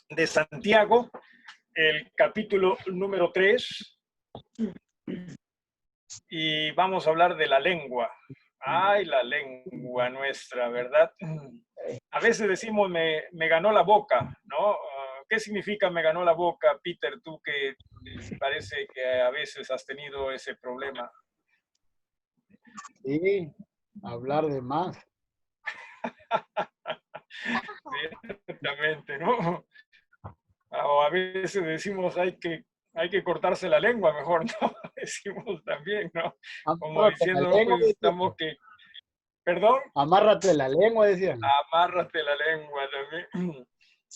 de Santiago, el capítulo número 3, y vamos a hablar de la lengua. Ay, la lengua nuestra, ¿verdad? A veces decimos me ganó la boca, ¿no? ¿Qué significa me ganó la boca, Peter? Tú que parece que a veces has tenido ese problema. Sí, hablar de más. Ciertamente, ¿no? O a veces decimos hay que cortarse la lengua, mejor, ¿no? Decimos también, ¿no? Como Amárrate la diciendo, no, lengua, pues decían. estamos que, perdón, Amárrate la lengua, decían. amárrate la lengua también.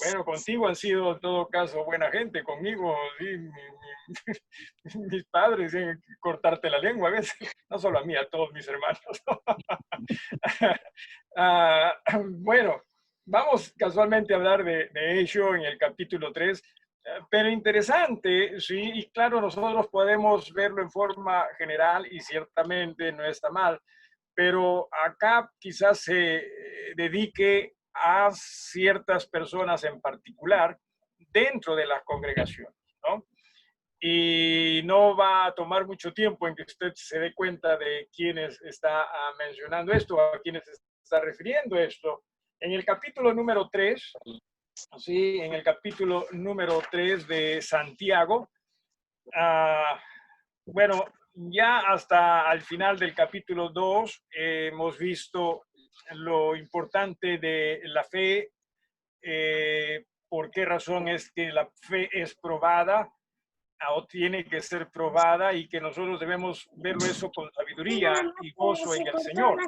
Bueno, contigo han sido en todo caso buena gente, conmigo, sí, mis padres tienen que cortarte la lengua a veces, no solo a mí, a todos mis hermanos. Bueno, vamos casualmente a hablar de ello en el capítulo 3, pero interesante, sí, y claro, nosotros podemos verlo en forma general y ciertamente no está mal, pero acá quizás se dedique a ciertas personas en particular dentro de las congregaciones, ¿no? Y no va a tomar mucho tiempo en que usted se dé cuenta de quiénes está mencionando esto, a quiénes está refiriendo esto. En el capítulo número 3, sí, en el capítulo número 3 de Santiago, bueno, ya hasta al final del capítulo 2 hemos visto lo importante de la fe, por qué razón es que la fe es probada o tiene que ser probada y que nosotros debemos verlo eso con sabiduría y gozo en el Señor.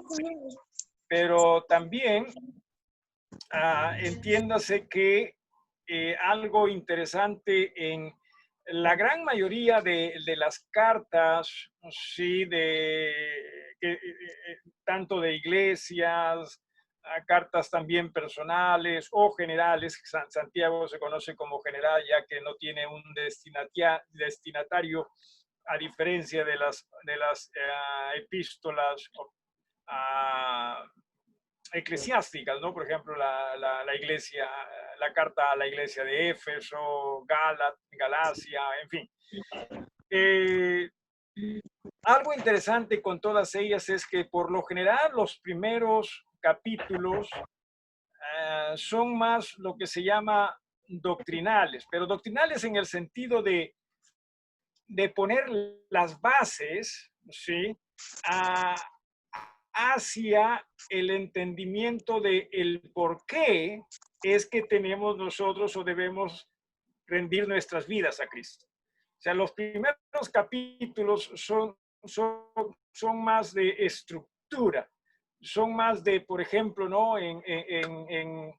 Pero también entiéndase que algo interesante en la gran mayoría de las cartas, sí, tanto de iglesias, cartas también personales o generales. Santiago se conoce como general ya que no tiene un destinatario, a diferencia de las epístolas eclesiásticas, ¿no? Por ejemplo, la iglesia, la carta a la iglesia de Éfeso, Galacia, en fin. Algo interesante con todas ellas es que por lo general los primeros capítulos son más lo que se llama doctrinales, pero doctrinales en el sentido de poner las bases, ¿sí? Hacia el entendimiento de el por qué es que tenemos nosotros o debemos rendir nuestras vidas a Cristo. O sea, los primeros capítulos son más de estructura, son más de, por ejemplo, ¿no? En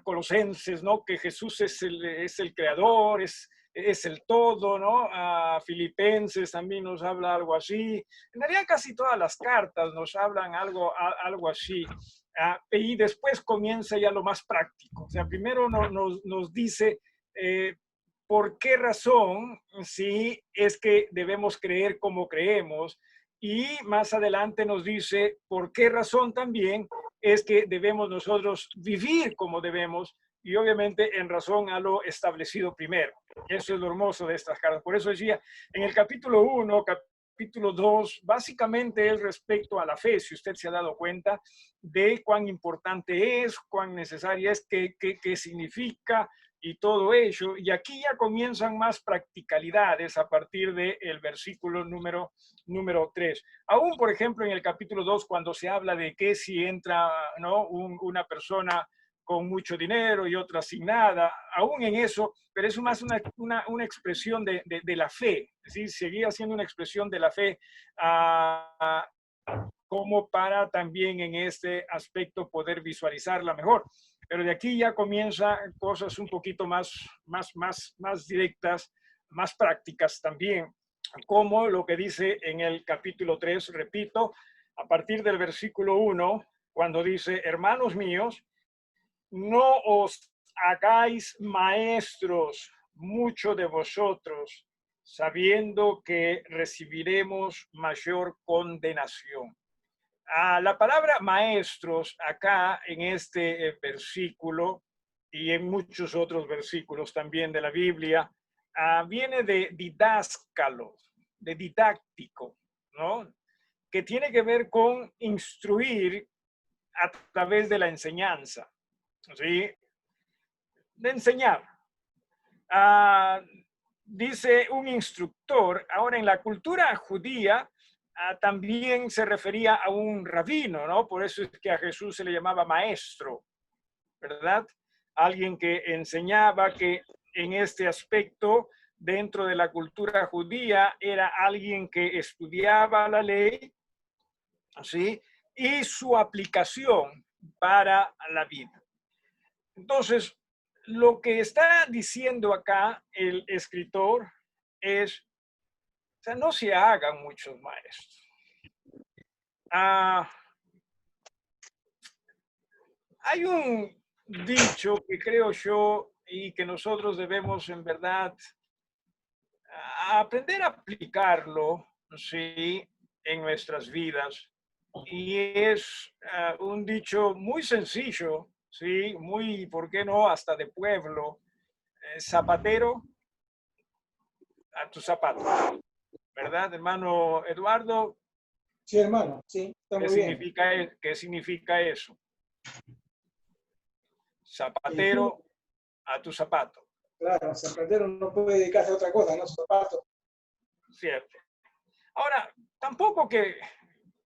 Colosenses, ¿no? Que Jesús es el creador, es el todo, ¿no? A Filipenses también nos habla algo así. En realidad casi todas las cartas nos hablan algo así. Y después comienza ya lo más práctico. O sea, primero nos dice por qué razón sí es que debemos creer como creemos, y más adelante nos dice por qué razón también es que debemos nosotros vivir como debemos, y obviamente en razón a lo establecido primero. Eso es lo hermoso de estas cartas. Por eso decía, en el capítulo 1, capítulo 2, básicamente es respecto a la fe, si usted se ha dado cuenta de cuán importante es, cuán necesaria es, qué significa y todo ello. Y aquí ya comienzan más practicalidades a partir del versículo número 3. Aún, por ejemplo, en el capítulo 2, cuando se habla de que si entra, ¿no? Una persona con mucho dinero y otra sin nada, aún en eso, pero es más una expresión de la fe, es decir, seguía siendo una expresión de la fe, como para también en este aspecto poder visualizarla mejor. Pero de aquí ya comienzan cosas un poquito más directas, más prácticas también, como lo que dice en el capítulo 3, repito, a partir del versículo 1, cuando dice, hermanos míos, no os hagáis maestros mucho de vosotros, sabiendo que recibiremos mayor condenación. La palabra maestros acá en este versículo y en muchos otros versículos también de la Biblia, viene de didáscalo, de didáctico, ¿no? Que tiene que ver con instruir a través de la enseñanza, ¿sí? De enseñar. Ah, dice un instructor. Ahora, en la cultura judía también se refería a un rabino, ¿no? Por eso es que a Jesús se le llamaba maestro, ¿verdad? Alguien que enseñaba, que en este aspecto, dentro de la cultura judía, era alguien que estudiaba la ley, ¿sí? Y su aplicación para la vida. Entonces, lo que está diciendo acá el escritor es, o sea, no se hagan muchos maestros. Hay un dicho que creo yo y que nosotros debemos en verdad aprender a aplicarlo, ¿sí? En nuestras vidas. Y es un dicho muy sencillo, ¿sí? Muy, ¿por qué no? Hasta de pueblo. Zapatero a tu zapato, ¿verdad, hermano Eduardo? Sí, hermano, sí, está muy bien. ¿Qué significa eso? Zapatero a tu zapato. Claro, el zapatero no puede dedicarse a otra cosa, ¿no? Zapatos. Cierto. Ahora, tampoco que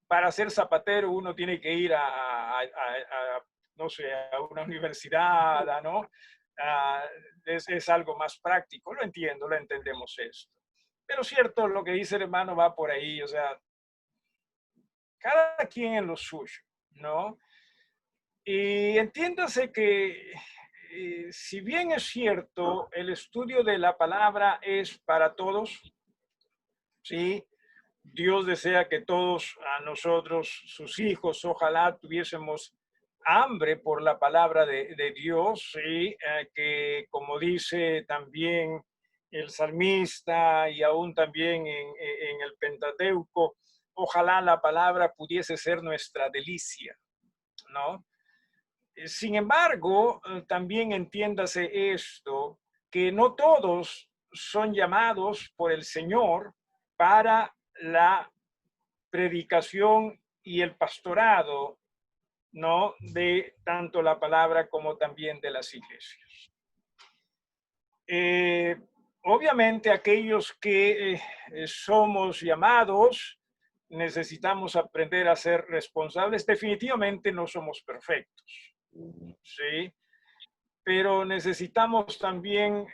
para ser zapatero uno tiene que ir no sé, a una universidad, ¿no? Es algo más práctico, lo entiendo, lo entendemos esto. Pero cierto, lo que dice el hermano va por ahí, o sea, cada quien en lo suyo, ¿no? Y entiéndase que si bien es cierto, el estudio de la palabra es para todos, ¿sí? Dios desea que todos a nosotros, sus hijos, ojalá tuviésemos hambre por la palabra de Dios, ¿sí? Que como dice también el salmista y aún también en el Pentateuco, ojalá la palabra pudiese ser nuestra delicia, ¿no? Sin embargo, también entiéndase esto, que no todos son llamados por el Señor para la predicación y el pastorado, ¿no? De tanto la palabra como también de las iglesias. Obviamente aquellos que somos llamados, necesitamos aprender a ser responsables. Definitivamente no somos perfectos, ¿sí? Pero necesitamos también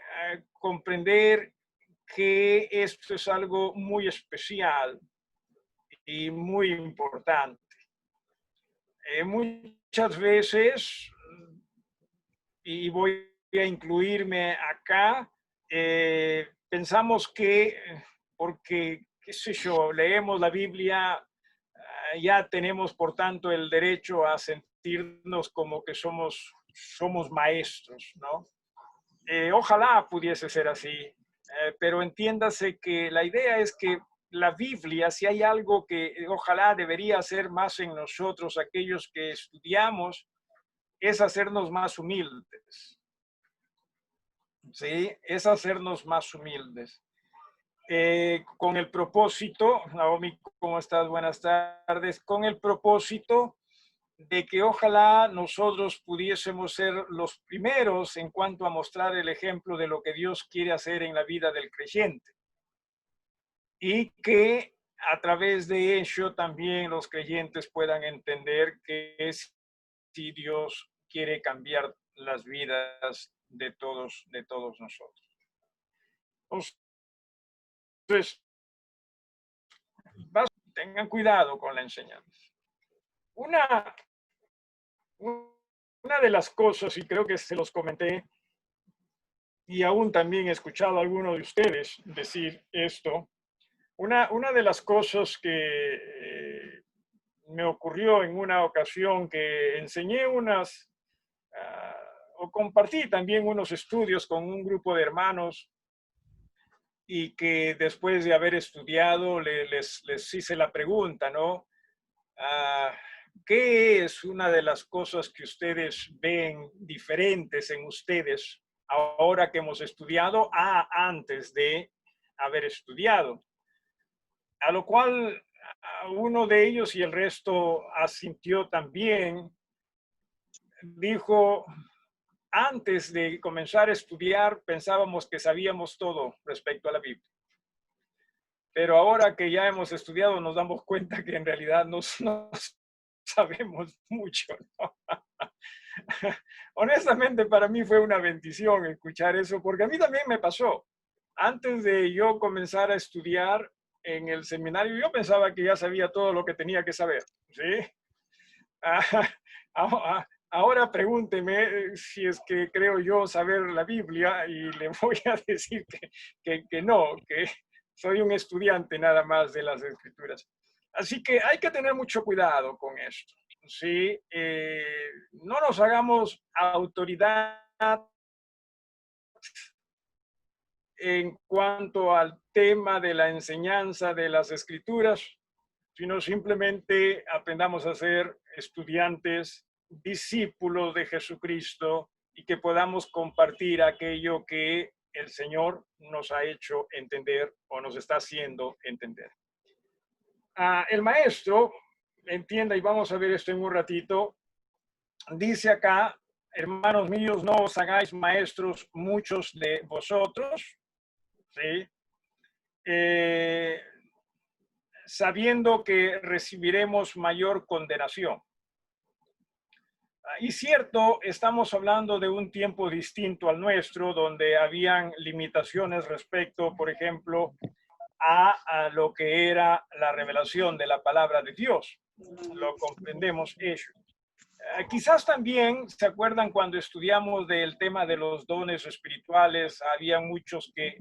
comprender que esto es algo muy especial y muy importante. Muchas veces, y voy a incluirme acá, pensamos que porque, qué sé yo, leemos la Biblia, ya tenemos por tanto el derecho a sentirnos como que somos maestros, ¿no? Ojalá pudiese ser así, pero entiéndase que la idea es que la Biblia, si hay algo que ojalá debería hacer más en nosotros, aquellos que estudiamos, es hacernos más humildes. ¿Sí? Es hacernos más humildes. Con el propósito, Naomi, ¿cómo estás? Buenas tardes. Con el propósito de que ojalá nosotros pudiésemos ser los primeros en cuanto a mostrar el ejemplo de lo que Dios quiere hacer en la vida del creyente. Y que a través de ello también los creyentes puedan entender que si Dios quiere cambiar las vidas de todos nosotros. Entonces, tengan cuidado con la enseñanza. Una de las cosas, y creo que se los comenté, y aún también he escuchado a algunos de ustedes decir esto, una de las cosas que me ocurrió en una ocasión que enseñé o compartí también unos estudios con un grupo de hermanos y que después de haber estudiado les hice la pregunta, ¿no? ¿qué es una de las cosas que ustedes ven diferentes en ustedes ahora que hemos estudiado a antes de haber estudiado? A lo cual uno de ellos y el resto asintió también, dijo, antes de comenzar a estudiar pensábamos que sabíamos todo respecto a la Biblia. Pero ahora que ya hemos estudiado nos damos cuenta que en realidad no sabemos mucho, ¿no? Honestamente, para mí fue una bendición escuchar eso, porque a mí también me pasó. Antes de yo comenzar a estudiar en el seminario, yo pensaba que ya sabía todo lo que tenía que saber, ¿sí? Ahora pregúnteme si es que creo yo saber la Biblia y le voy a decir que no, que soy un estudiante nada más de las Escrituras. Así que hay que tener mucho cuidado con esto. ¿Sí? No nos hagamos autoridad en cuanto al tema de la enseñanza de las Escrituras, sino simplemente aprendamos a ser estudiantes, discípulos de Jesucristo y que podamos compartir aquello que el Señor nos ha hecho entender o nos está haciendo entender. El maestro, entienda, y vamos a ver esto en un ratito, dice acá, hermanos míos, no os hagáis maestros muchos de vosotros, ¿sí? Sabiendo que recibiremos mayor condenación. Y cierto, estamos hablando de un tiempo distinto al nuestro, donde habían limitaciones respecto, por ejemplo, a lo que era la revelación de la palabra de Dios. Lo comprendemos ello. Quizás también se acuerdan cuando estudiamos del tema de los dones espirituales, había muchos que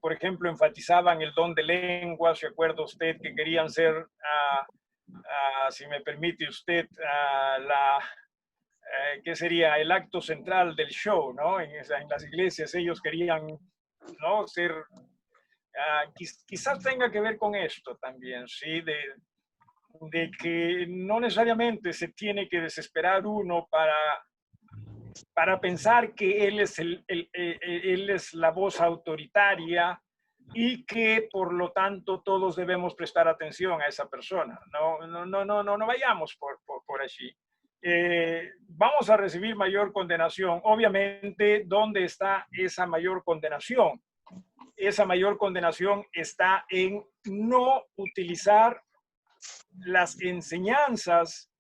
por ejemplo, enfatizaban el don de lengua. ¿Se acuerda usted que querían ser, si me permite usted, ¿qué sería? El acto central del show, ¿no? En las iglesias ellos querían, ¿no? Ser, quizás tenga que ver con esto también, ¿sí? De que no necesariamente se tiene que desesperar uno para pensar que él es, él es la voz autoritaria y que por lo tanto todos debemos prestar atención a esa persona. No vayamos por allí. Vamos a recibir mayor condenación. Obviamente, ¿dónde está esa mayor condenación? Esa mayor condenación está en no utilizar las enseñanzas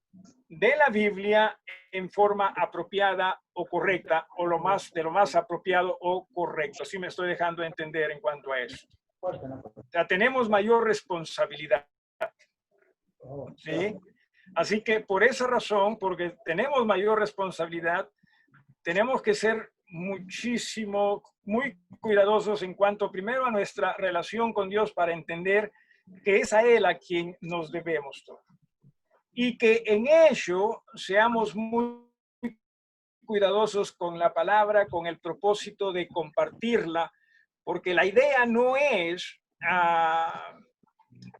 de la Biblia en forma apropiada o correcta, o de lo más apropiado o correcto. Así me estoy dejando entender en cuanto a eso. O sea, tenemos mayor responsabilidad, ¿sí? Así que por esa razón, porque tenemos mayor responsabilidad, tenemos que ser muy cuidadosos en cuanto primero a nuestra relación con Dios para entender que es a Él a quien nos debemos todo. Y que en ello seamos muy cuidadosos con la palabra, con el propósito de compartirla, porque la idea no es, no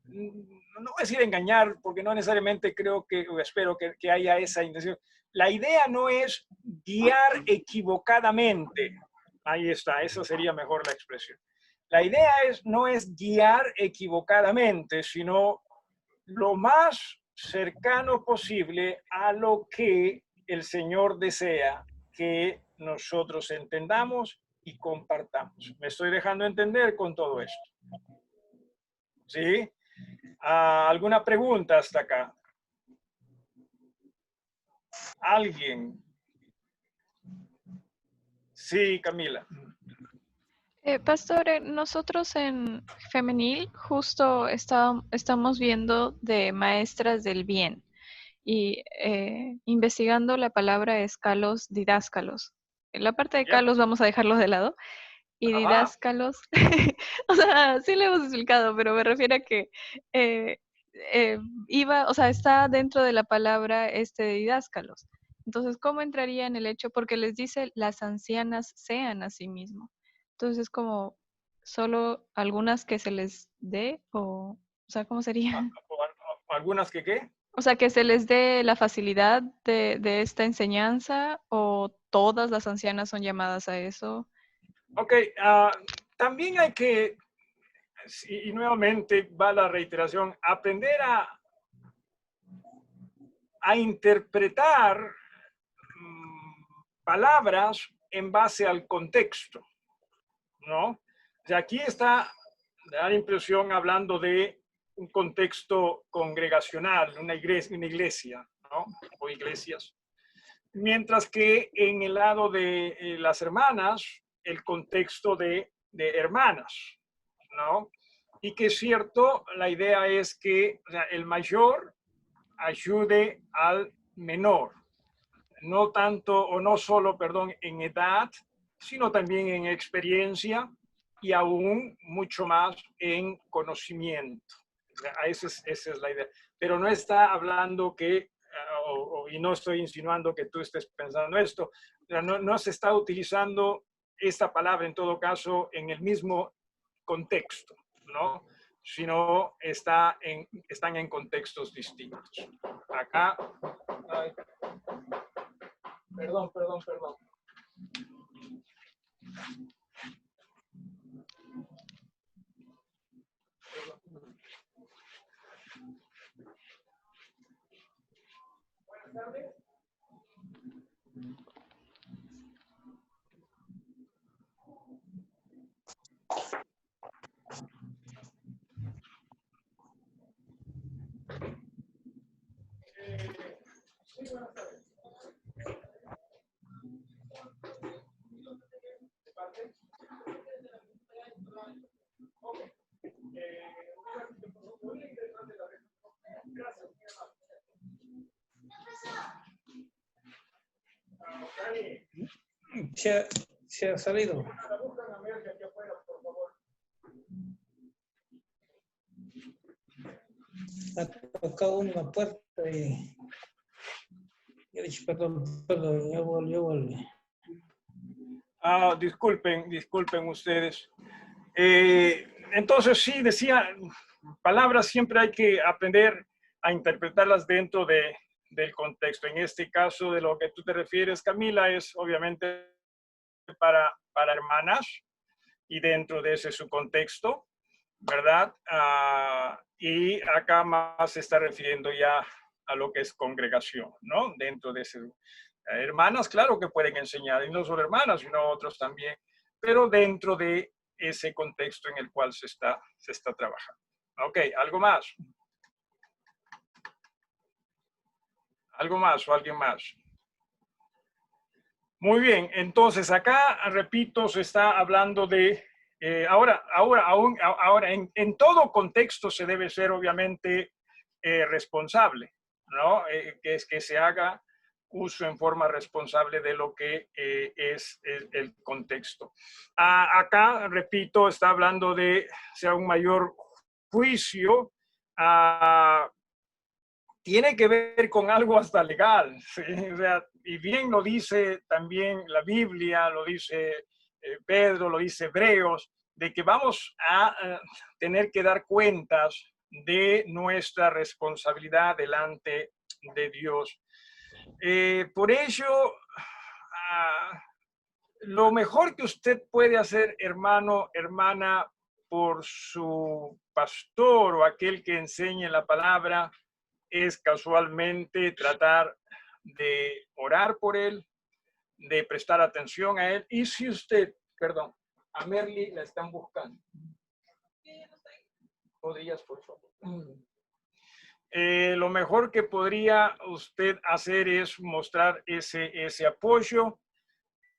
voy a decir engañar, porque no necesariamente creo que, o espero que haya esa intención. La idea no es guiar equivocadamente. Ahí está, esa sería mejor la expresión. La idea no es guiar equivocadamente, sino lo más cercano posible a lo que el Señor desea que nosotros entendamos y compartamos. ¿Me estoy dejando entender con todo esto? ¿Sí? ¿Alguna pregunta hasta acá? ¿Alguien? Sí, Camila. Pastor, nosotros en Femenil justo estamos viendo de maestras del bien y investigando la palabra es kalos didáscalos. En la parte de Ya. kalos vamos a dejarlos de lado. Y Ajá. didáscalos, o sea, sí lo hemos explicado, pero me refiero a que o sea, está dentro de la palabra de didáscalos. Entonces, ¿cómo entraría en el hecho? Porque les dice las ancianas sean a sí mismo. Entonces, como solo algunas que se les dé, o sea, ¿cómo sería? ¿Algunas que qué? O sea, que se les dé la facilidad de esta enseñanza o todas las ancianas son llamadas a eso. Ok, también hay que, y nuevamente va la reiteración, aprender a interpretar palabras en base al contexto, ¿no? O sea, aquí está, da la impresión hablando de un contexto congregacional, una iglesia, ¿no? O iglesias. Mientras que en el lado de las hermanas, el contexto de hermanas, ¿no? Y que es cierto, la idea es que, o sea, el mayor ayude al menor, no tanto o no solo, perdón, en edad, sino también en experiencia y aún mucho más en conocimiento. O sea, esa es la idea. Pero no está hablando que, y no estoy insinuando que tú estés pensando esto, o sea, no se está utilizando esta palabra en todo caso en el mismo contexto, ¿no? Sino están en contextos distintos. Acá, ay, perdón. Buenas tardes. Sí, buenas tardes. ¿De parte? Ok. Gracias. Se ha salido. Buscan a Merck aquí afuera, por favor. Ha tocado una puerta y yo he dicho, perdón, yo volví. Disculpen ustedes. Entonces, sí, decía, palabras siempre hay que aprender a interpretarlas dentro del contexto. En este caso, de lo que tú te refieres, Camila, es obviamente para hermanas y dentro de ese su contexto, ¿verdad? Y acá más se está refiriendo ya a lo que es congregación, ¿no? Dentro de ese... hermanas, claro que pueden enseñar, y no solo hermanas, sino otros también, pero dentro de ese contexto en el cual se está trabajando. Ok, ¿algo más? ¿Algo más o alguien más? Muy bien, entonces acá, repito, se está hablando de, ahora, en todo contexto se debe ser obviamente responsable, ¿no? Que es que se haga uso en forma responsable de lo que es el contexto. Acá, repito, está hablando de sea un mayor juicio, tiene que ver con algo hasta legal, ¿sí? O sea, y bien lo dice también la Biblia, lo dice Pedro, lo dice Hebreos, de que vamos a tener que dar cuentas de nuestra responsabilidad delante de Dios. Por ello, lo mejor que usted puede hacer, hermano, hermana, por su pastor o aquel que enseñe la palabra, es casualmente tratar de orar por él, de prestar atención a él. Y si usted, perdón, a Merly la están buscando. ¿Podrías, por favor? Lo mejor que podría usted hacer es mostrar ese apoyo.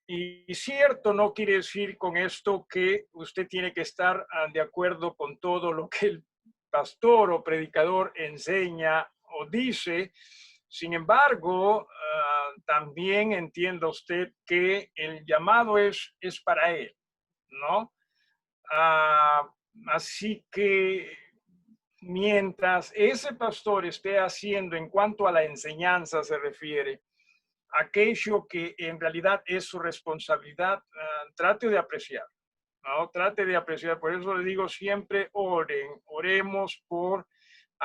Y cierto, no quiere decir con esto que usted tiene que estar de acuerdo con todo lo que el pastor o predicador enseña o dice. Sin embargo, también entienda usted que el llamado es para él, ¿no? Así que mientras ese pastor esté haciendo en cuanto a la enseñanza se refiere, aquello que en realidad es su responsabilidad, trate de apreciar, ¿no? Trate de apreciar. Por eso le digo siempre, oremos por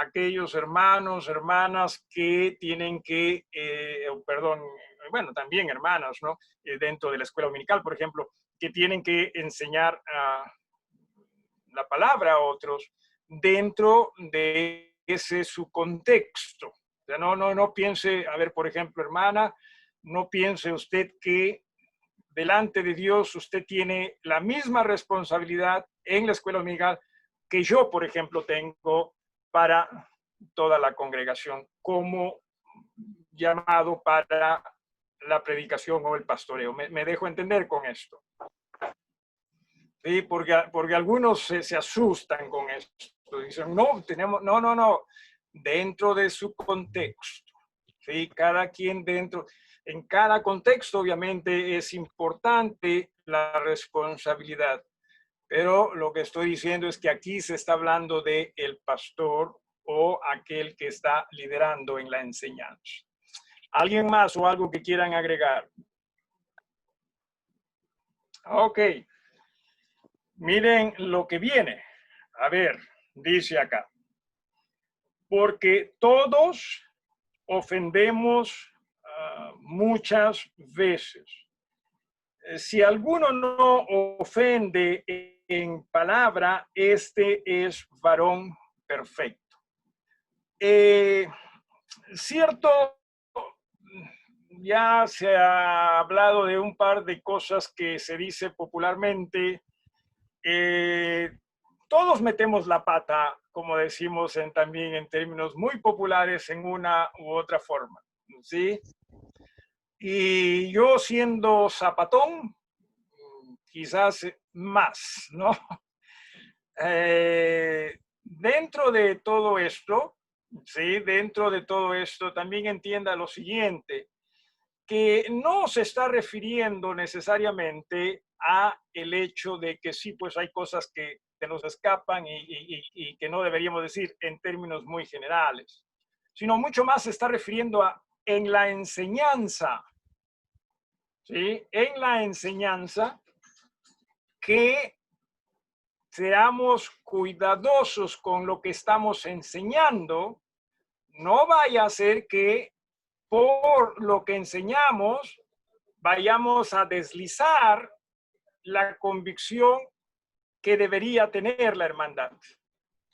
aquellos hermanos, hermanas que tienen que, perdón, bueno, también hermanas, ¿no? Dentro de la escuela dominical, por ejemplo, que tienen que enseñar la palabra a otros dentro de ese su contexto. O sea, no piense, a ver, por ejemplo, hermana, no piense usted que delante de Dios usted tiene la misma responsabilidad en la escuela dominical que yo, por ejemplo, tengo para toda la congregación como llamado para la predicación o el pastoreo. Me dejo entender con esto. Sí, porque algunos se asustan con esto. Dicen, no, dentro de su contexto. Sí, cada quien dentro, en cada contexto obviamente es importante la responsabilidad. Pero lo que estoy diciendo es que aquí se está hablando de el pastor o aquel que está liderando en la enseñanza. ¿Alguien más o algo que quieran agregar? Ok. Miren lo que viene. A ver, dice acá. Porque todos ofendemos muchas veces. Si alguno no ofende en palabra, este es varón perfecto. Cierto, ya se ha hablado de un par de cosas que se dice popularmente. Todos metemos la pata, como decimos también en términos muy populares, en una u otra forma, ¿sí? Y yo siendo zapatón, quizás más, ¿no? Dentro de todo esto, ¿sí? Dentro de todo esto, también entienda lo siguiente, que no se está refiriendo necesariamente a el hecho de que sí, pues hay cosas que nos escapan y que no deberíamos decir en términos muy generales, sino mucho más se está refiriendo a en la enseñanza, ¿sí? En la enseñanza que seamos cuidadosos con lo que estamos enseñando, no vaya a ser que por lo que enseñamos vayamos a deslizar la convicción que debería tener la hermandad.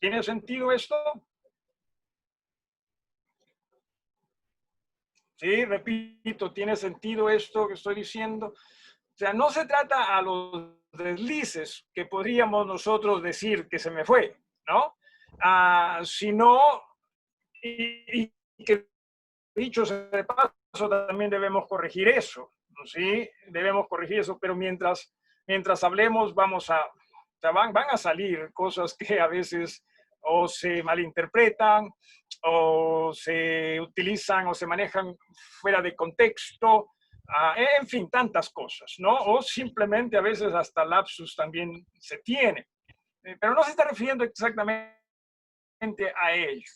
¿Tiene sentido esto? Sí, repito, ¿tiene sentido esto que estoy diciendo? O sea, no se trata a los deslices que podríamos nosotros decir que se me fue, ¿no? Sino, y que dicho sea de paso, también debemos corregir eso, ¿sí? Debemos corregir eso, pero mientras hablemos van a salir cosas que a veces o se malinterpretan o se utilizan o se manejan fuera de contexto, en fin, tantas cosas, ¿no? O simplemente a veces hasta lapsus también se tiene. Pero no se está refiriendo exactamente a ello.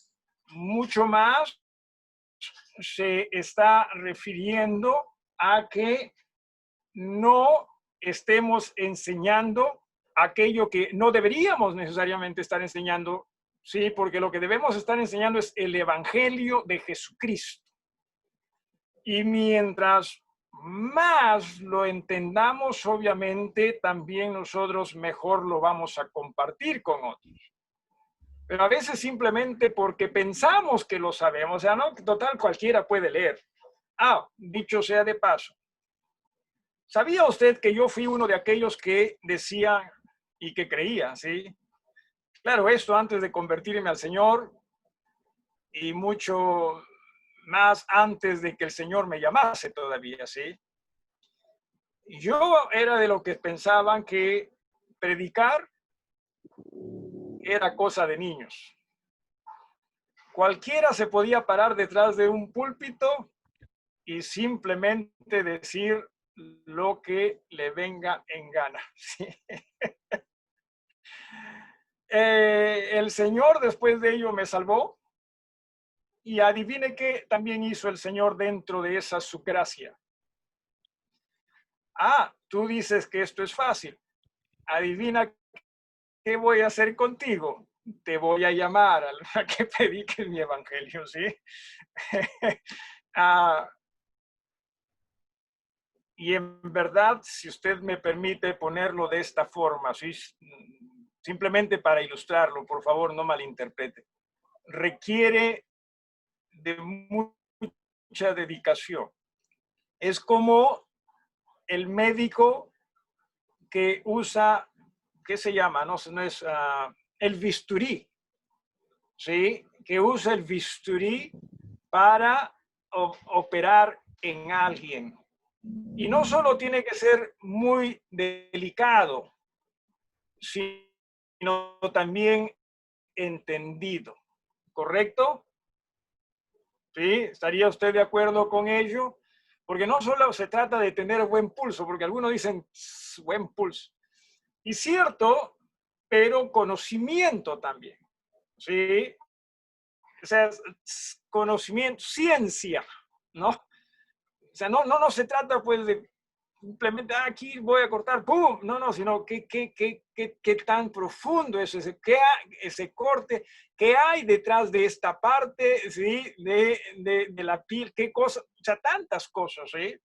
Mucho más se está refiriendo a que no estemos enseñando aquello que no deberíamos necesariamente estar enseñando, sí, porque lo que debemos estar enseñando es el Evangelio de Jesucristo. Y mientras más lo entendamos, obviamente, también nosotros mejor lo vamos a compartir con otros. Pero a veces simplemente porque pensamos que lo sabemos, o sea, no, total, cualquiera puede leer. Dicho sea de paso, ¿sabía usted que yo fui uno de aquellos que decía y que creía, sí? Claro, esto antes de convertirme al Señor y mucho más antes de que el Señor me llamase todavía, ¿sí? Yo era de lo que pensaban que predicar era cosa de niños. Cualquiera se podía parar detrás de un púlpito y simplemente decir lo que le venga en gana, ¿sí? El Señor después de ello me salvó y adivine qué también hizo el Señor dentro de esa su gracia. Tú dices que esto es fácil. Adivina qué voy a hacer contigo. te voy a llamar a que prediques mi evangelio, ¿sí? Y en verdad, si usted me permite ponerlo de esta forma, ¿sí? Simplemente para ilustrarlo, por favor, no malinterprete. Requiere de mucha dedicación. Es como el médico que usa, ¿qué se llama? No es el bisturí, ¿sí? Que usa el bisturí para operar en alguien. Y no solo tiene que ser muy delicado, sino también entendido. ¿Correcto? ¿Sí? ¿Estaría usted de acuerdo con ello? Porque no solo se trata de tener buen pulso, porque algunos dicen buen pulso. Y cierto, pero conocimiento también. ¿Sí? O sea, conocimiento, ciencia, ¿no? O sea, no se trata pues de simplemente aquí voy a cortar, ¡pum! No, sino qué tan profundo es ese corte, qué hay detrás de esta parte, ¿sí? De la piel, qué cosa, o sea, tantas cosas, ¿sí?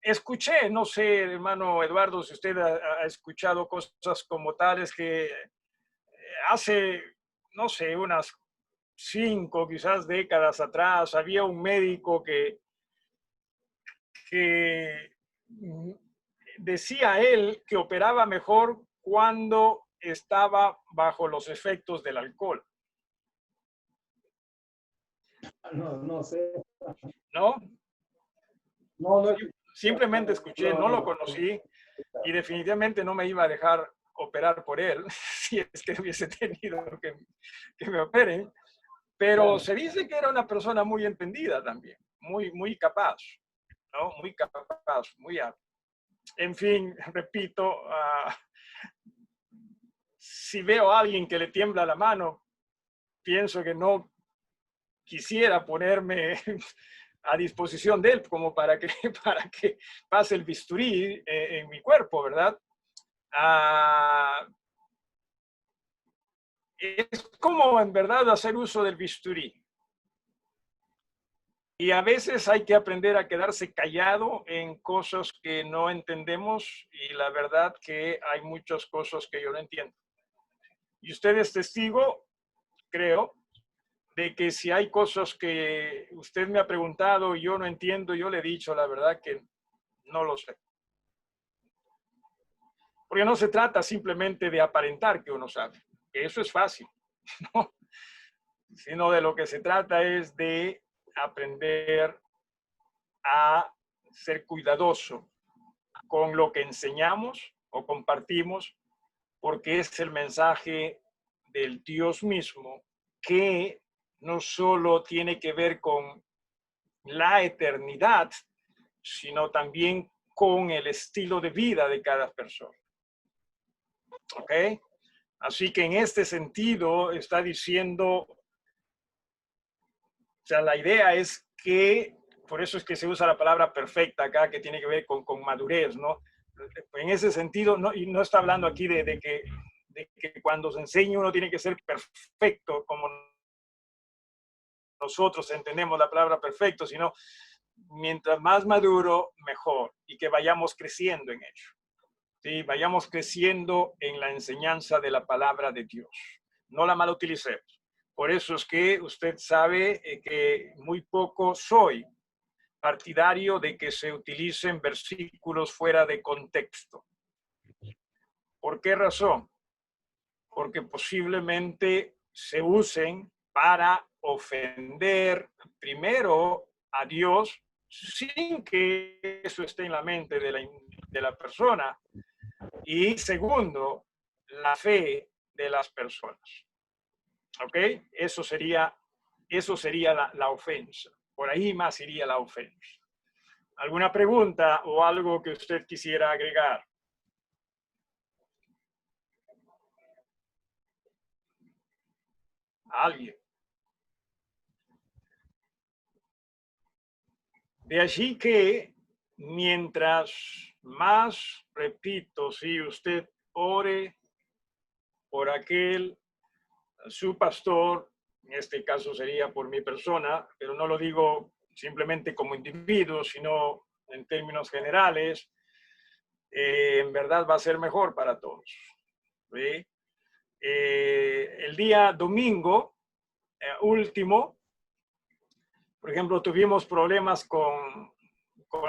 Escuché, no sé, hermano Eduardo, si usted ha escuchado cosas como tales que hace, no sé, unas 5 quizás décadas atrás, había un médico que decía él que operaba mejor cuando estaba bajo los efectos del alcohol. No sé. ¿No? No, Simplemente escuché, no lo conocí y definitivamente no me iba a dejar operar por él si es que hubiese tenido que me operen. Pero se dice que era una persona muy entendida también, muy capaz, ¿no? Muy capaz, muy apta. En fin, repito, si veo a alguien que le tiembla la mano, pienso que no quisiera ponerme a disposición de él como para que pase el bisturí en mi cuerpo, ¿verdad? Es como en verdad hacer uso del bisturí. Y a veces hay que aprender a quedarse callado en cosas que no entendemos y la verdad que hay muchas cosas que yo no entiendo. Y usted es testigo, creo, de que si hay cosas que usted me ha preguntado y yo no entiendo, yo le he dicho la verdad que no lo sé. Porque no se trata simplemente de aparentar que uno sabe, que eso es fácil, ¿no? Sino de lo que se trata es de aprender a ser cuidadoso con lo que enseñamos o compartimos, porque es el mensaje del Dios mismo que no solo tiene que ver con la eternidad, sino también con el estilo de vida de cada persona. ¿Ok? Así que en este sentido está diciendo, o sea, la idea es que, por eso es que se usa la palabra perfecta acá, que tiene que ver con madurez, ¿no? En ese sentido, no, y no está hablando aquí de que cuando se enseña uno tiene que ser perfecto, como nosotros entendemos la palabra perfecto, sino mientras más maduro, mejor, y que vayamos creciendo en ello. ¿Sí? Vayamos creciendo en la enseñanza de la palabra de Dios. No la malutilicemos. Por eso es que usted sabe que muy poco soy partidario de que se utilicen versículos fuera de contexto. ¿Por qué razón? Porque posiblemente se usen para ofender primero a Dios sin que eso esté en la mente de la persona y segundo, la fe de las personas. ¿Ok? Eso sería la ofensa. Por ahí más iría la ofensa. ¿Alguna pregunta o algo que usted quisiera agregar? ¿Alguien? De allí que mientras más, repito, si usted ore por aquel, su pastor, en este caso sería por mi persona, pero no lo digo simplemente como individuo, sino en términos generales, en verdad va a ser mejor para todos. ¿Sí? El día domingo último, por ejemplo, tuvimos problemas con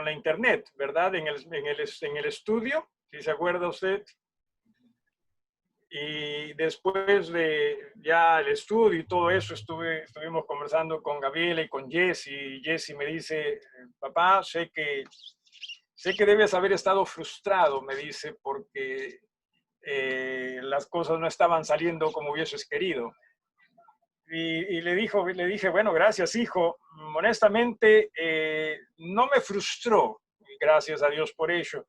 la internet, ¿verdad? En el estudio, si se acuerda usted. Y después de ya el estudio y todo eso, estuvimos conversando con Gabriela y con Jesse. Y Jesse me dice, papá, sé que debes haber estado frustrado, me dice, porque las cosas no estaban saliendo como hubieses querido. Y le dije, bueno, gracias, hijo. Honestamente, no me frustró, gracias a Dios por ello,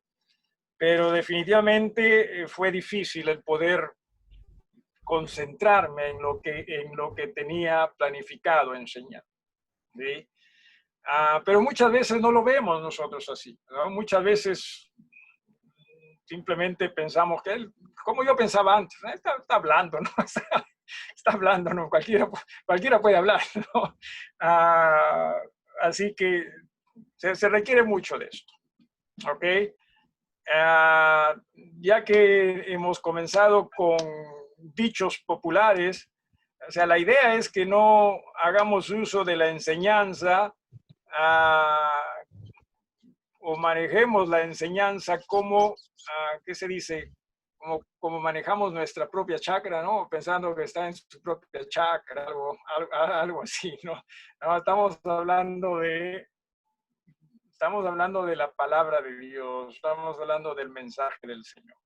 pero definitivamente fue difícil el poder concentrarme en lo que tenía planificado enseñar. ¿Sí? Pero muchas veces no lo vemos nosotros así, ¿no? Muchas veces simplemente pensamos que él, como yo pensaba antes, está hablando, ¿no? Está hablando, ¿no? Cualquiera puede hablar, ¿no? Así que se requiere mucho de esto, ¿ok? Ya que hemos comenzado con dichos populares, o sea, la idea es que no hagamos uso de la enseñanza o manejemos la enseñanza como, ¿qué se dice? Como manejamos nuestra propia chakra, ¿no? Pensando que está en su propia chakra, algo así, ¿no? No, estamos hablando de la palabra de Dios, estamos hablando del mensaje del Señor.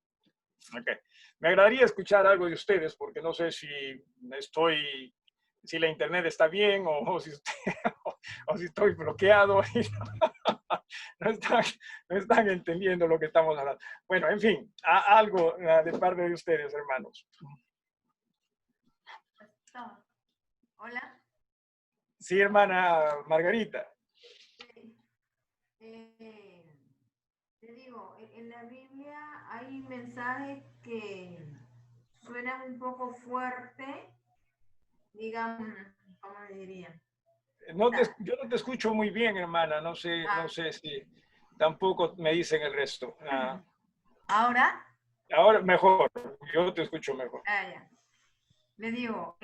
Okay. Me agradaría escuchar algo de ustedes, porque no sé si la internet está bien o si estoy bloqueado y no están entendiendo lo que estamos hablando. Bueno, en fin, algo de parte de ustedes, hermanos. Hola. Sí, hermana Margarita. Te digo, en la Biblia hay mensajes que suenan un poco fuerte, digamos, ¿cómo le diría? Yo no te escucho muy bien, hermana. No sé si tampoco me dicen el resto. ¿Ahora? Ahora mejor, yo te escucho mejor. Ya. Le digo,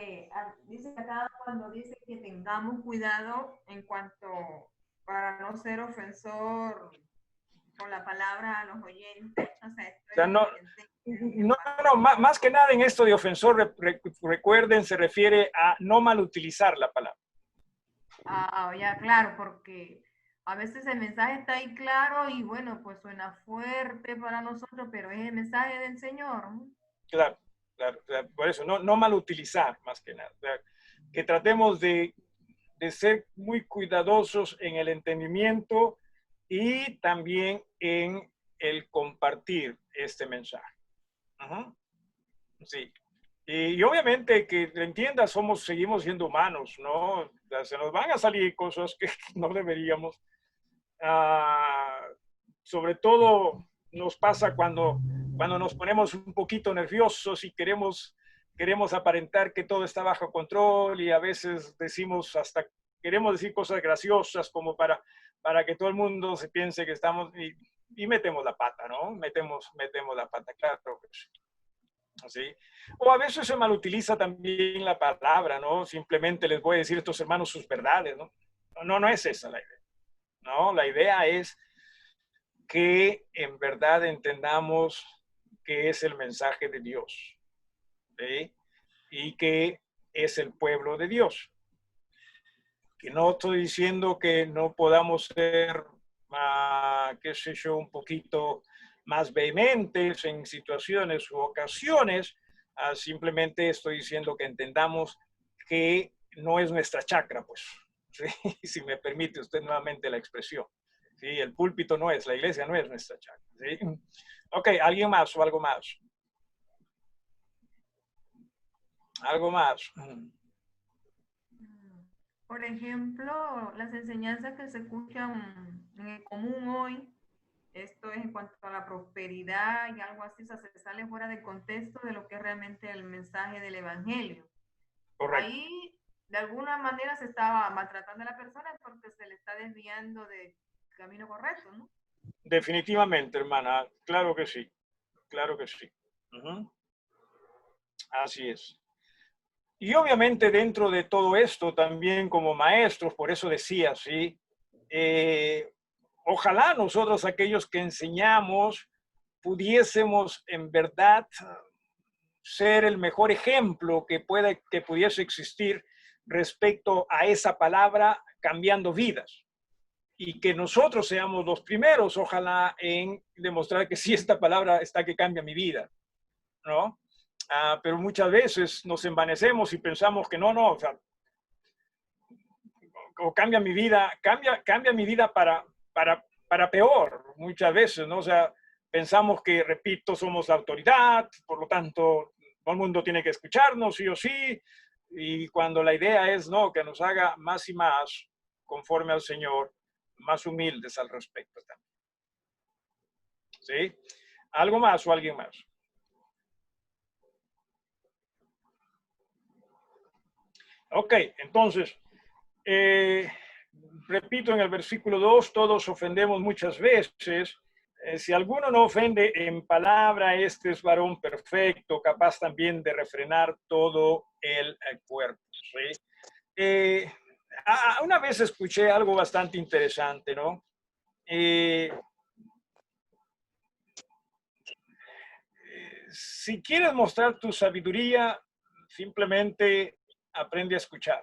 dice acá cuando dice que tengamos cuidado en cuanto para no ser ofensor con la palabra a los oyentes. O sea, más que nada en esto de ofensor, recuerden, se refiere a no malutilizar la palabra. Ya, claro, porque a veces el mensaje está ahí claro y bueno, pues suena fuerte para nosotros, pero es el mensaje del Señor, ¿no? Claro, por eso, no malutilizar más que nada. O sea, que tratemos de ser muy cuidadosos en el entendimiento y también en el compartir este mensaje. Sí. Y obviamente que entienda, seguimos siendo humanos, ¿no? O sea, se nos van a salir cosas que no deberíamos. Sobre todo nos pasa cuando nos ponemos un poquito nerviosos y queremos aparentar que todo está bajo control y a veces queremos decir cosas graciosas como para que todo el mundo se piense que estamos y metemos la pata, ¿no? Metemos la pata, claro que sí. ¿Sí? O a veces se malutiliza también la palabra, ¿no? Simplemente les voy a decir a estos hermanos sus verdades, ¿no? No es esa la idea. No, la idea es que en verdad entendamos que es el mensaje de Dios, ¿sí? Y que es el pueblo de Dios. Que no estoy diciendo que no podamos ser, qué sé yo, un poquito más vehementes en situaciones u ocasiones, simplemente estoy diciendo que entendamos que no es nuestra chacra, pues, ¿sí? Si me permite usted nuevamente la expresión. ¿Sí? El púlpito no es, la iglesia no es nuestra chacra. ¿Sí? Ok, ¿alguien más o algo más? ¿Algo más? Por ejemplo, las enseñanzas que se escuchan en el común hoy, esto es en cuanto a la prosperidad y algo así, o sea, se sale fuera de contexto de lo que es realmente el mensaje del evangelio. Correcto. Ahí, de alguna manera, se estaba maltratando a la persona porque se le está desviando del camino correcto, ¿no? Definitivamente, hermana. Claro que sí. Claro que sí. Ujú. Así es. Y obviamente dentro de todo esto, también como maestros, por eso decía, ¿sí? Ojalá nosotros, aquellos que enseñamos, pudiésemos en verdad ser el mejor ejemplo que pudiese existir respecto a esa palabra cambiando vidas. Y que nosotros seamos los primeros, ojalá, en demostrar que sí, esta palabra está que cambia mi vida, ¿no? Pero muchas veces nos envanecemos y pensamos que no, o sea, o cambia mi vida, cambia mi vida para peor, muchas veces, ¿no? O sea, pensamos que, repito, somos la autoridad, por lo tanto, todo el mundo tiene que escucharnos, sí o sí, y cuando la idea es, no, que nos haga más y más conforme al Señor, más humildes al respecto también. ¿Sí? ¿Algo más o alguien más? Ok, entonces, repito en el versículo 2, todos ofendemos muchas veces. Si alguno no ofende en palabra, este es varón perfecto, capaz también de refrenar todo el cuerpo. ¿Sí? Una vez escuché algo bastante interesante, ¿no? Si quieres mostrar tu sabiduría, simplemente aprende a escuchar.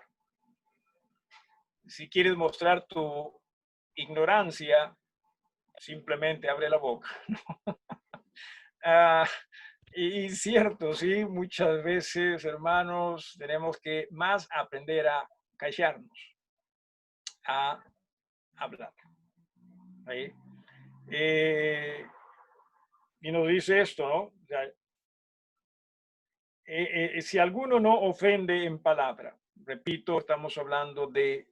Si quieres mostrar tu ignorancia, simplemente abre la boca. Y cierto, sí, muchas veces, hermanos, tenemos que más aprender a callarnos, a hablar. ¿Sí? Y nos dice esto, ¿no? O sea, si alguno no ofende en palabra, repito, estamos hablando de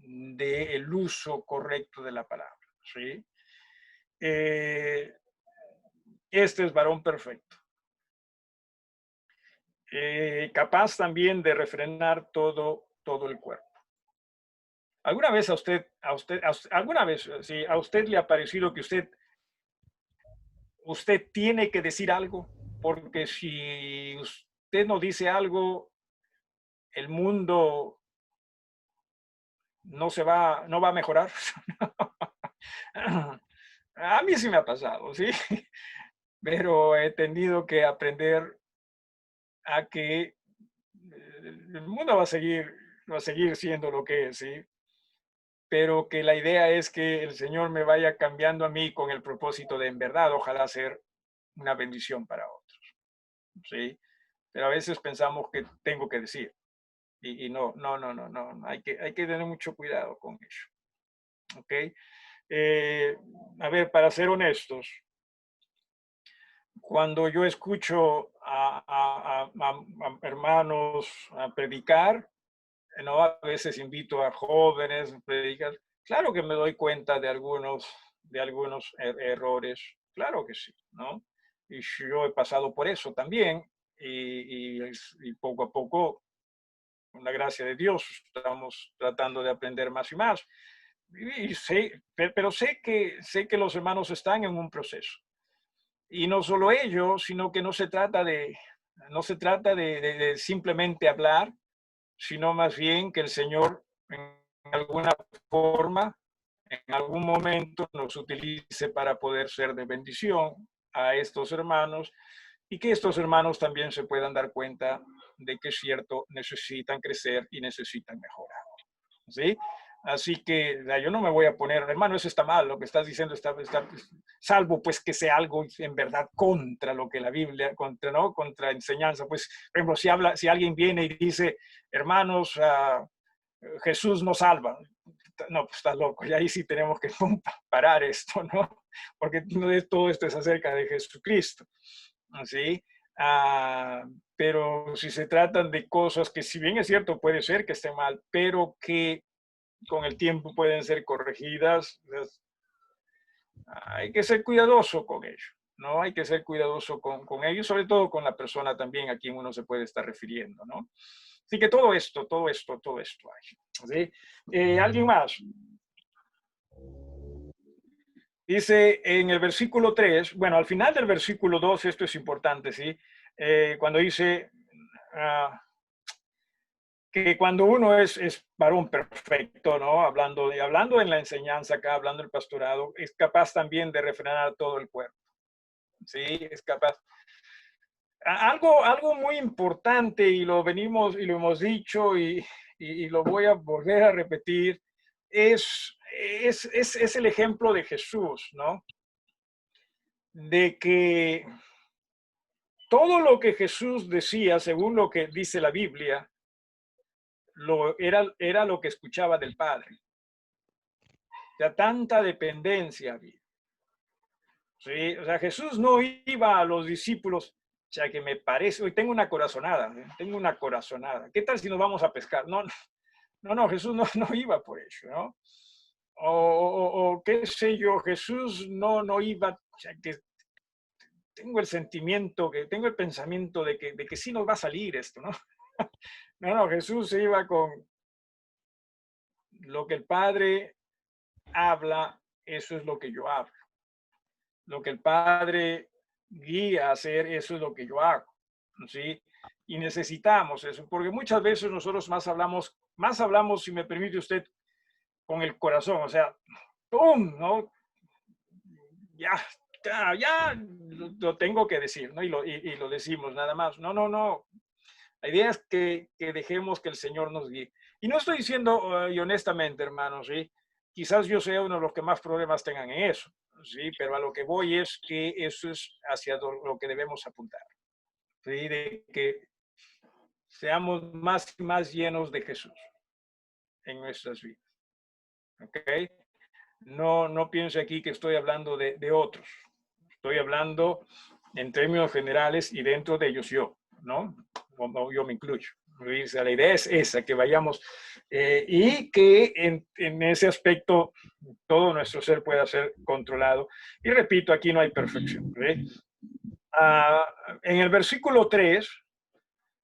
el uso correcto de la palabra, ¿sí? Este es varón perfecto. Capaz también de refrenar todo el cuerpo. ¿Alguna vez sí, a usted le ha parecido que usted tiene que decir algo? Porque si usted no dice algo, el mundo no va a mejorar. A mí sí me ha pasado, ¿sí? Pero he tenido que aprender a que el mundo va a seguir siendo lo que es, ¿sí? Pero que la idea es que el Señor me vaya cambiando a mí con el propósito de, en verdad, ojalá ser una bendición para otros, ¿sí? Pero a veces pensamos que tengo que decir, y no, hay que tener mucho cuidado con ello, ¿ok? A ver, para ser honestos, cuando yo escucho a hermanos a predicar, ¿no? A veces invito a jóvenes a predicar. Claro que me doy cuenta de algunos errores, claro que sí, ¿no? Y yo he pasado por eso también, y poco a poco, con la gracia de Dios, estamos tratando de aprender más y más. Y pero sé que los hermanos están en un proceso. Y no solo ello, sino que no se trata de simplemente hablar, sino más bien que el Señor en alguna forma, en algún momento nos utilice para poder ser de bendición a estos hermanos y que estos hermanos también se puedan dar cuenta de que es cierto, necesitan crecer y necesitan mejorar. ¿Sí? Así que yo no me voy a poner, hermano, eso está mal, lo que estás diciendo está salvo pues que sea algo en verdad contra lo que la Biblia, contra enseñanza. Pues, por ejemplo, si alguien viene y dice, hermanos, Jesús nos salva. No, pues está loco, y ahí sí tenemos que parar esto, ¿no? Porque todo esto es acerca de Jesucristo, ¿sí? Pero si se tratan de cosas que, si bien es cierto, puede ser que esté mal, pero que con el tiempo pueden ser corregidas, hay que ser cuidadoso con ello, ¿no? Hay que ser cuidadoso con ello, sobre todo con la persona también a quien uno se puede estar refiriendo, ¿no? Así que todo esto hay. ¿Sí? ¿Alguien más? Dice en el versículo 3, bueno, al final del versículo 2, esto es importante, ¿sí? Cuando dice que cuando uno es varón perfecto, ¿no? Hablando en la enseñanza acá, hablando del pastorado, es capaz también de refrenar todo el cuerpo, ¿sí? Es capaz. Algo muy importante, y lo hemos dicho, y lo voy a volver a repetir, es el ejemplo de Jesús, ¿no? De que todo lo que Jesús decía, según lo que dice la Biblia, era lo que escuchaba del Padre. O sea, tanta dependencia había. ¿Sí? O sea, Jesús no iba a los discípulos, o sea, que me parece, hoy tengo una corazonada, ¿qué tal si nos vamos a pescar? No, Jesús no iba por eso, ¿no? O qué sé yo, Jesús no iba, o sea, que tengo el pensamiento de que sí nos va a salir esto, ¿no? No, Jesús se iba con lo que el Padre habla, eso es lo que yo hablo. Lo que el Padre guía a hacer, eso es lo que yo hago, ¿sí? Y necesitamos eso, porque muchas veces nosotros más hablamos, si me permite usted, con el corazón, o sea, ¡pum!, ¿no? Ya lo tengo que decir, ¿no? Y lo decimos nada más. No. La idea es que dejemos que el Señor nos guíe. Y no estoy diciendo, y honestamente, hermanos, ¿sí? Quizás yo sea uno de los que más problemas tengan en eso, ¿sí? Pero a lo que voy es que eso es hacia lo que debemos apuntar, ¿sí? De que seamos más y más llenos de Jesús en nuestras vidas, ¿ok? No piense aquí que estoy hablando de otros. Estoy hablando en términos generales y dentro de ellos yo, ¿no? Yo me incluyo. La idea es esa, que vayamos y que en ese aspecto todo nuestro ser pueda ser controlado. Y repito, aquí no hay perfección. En el versículo 3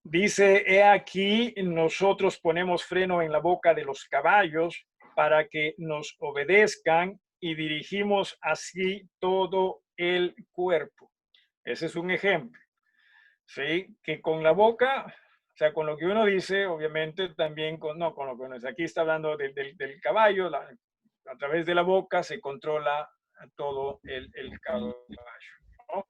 dice, he aquí nosotros ponemos freno en la boca de los caballos para que nos obedezcan y dirigimos así todo el cuerpo. Ese es un ejemplo. ¿Sí? Que con la boca, o sea, con lo que uno dice, obviamente también con lo que uno dice. Aquí está hablando del caballo, a través de la boca se controla todo el caballo, ¿no?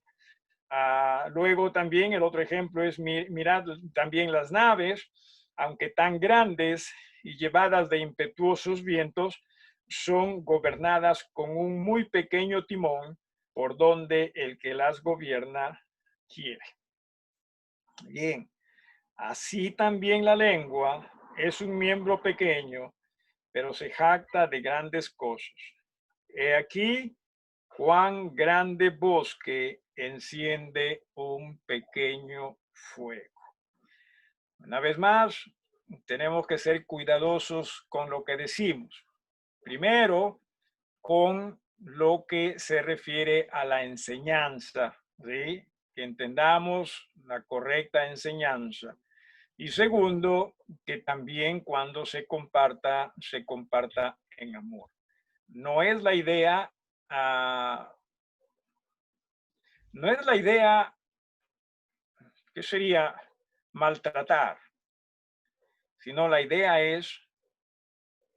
Luego también el otro ejemplo es, mirad también las naves, aunque tan grandes y llevadas de impetuosos vientos, son gobernadas con un muy pequeño timón por donde el que las gobierna quiere. Bien, así también la lengua es un miembro pequeño, pero se jacta de grandes cosas. He aquí cuán grande bosque enciende un pequeño fuego. Una vez más, tenemos que ser cuidadosos con lo que decimos. Primero, con lo que se refiere a la enseñanza, ¿sí? Que entendamos la correcta enseñanza. Y segundo, que también cuando se comparta en amor. No es la idea, que sería maltratar, sino la idea es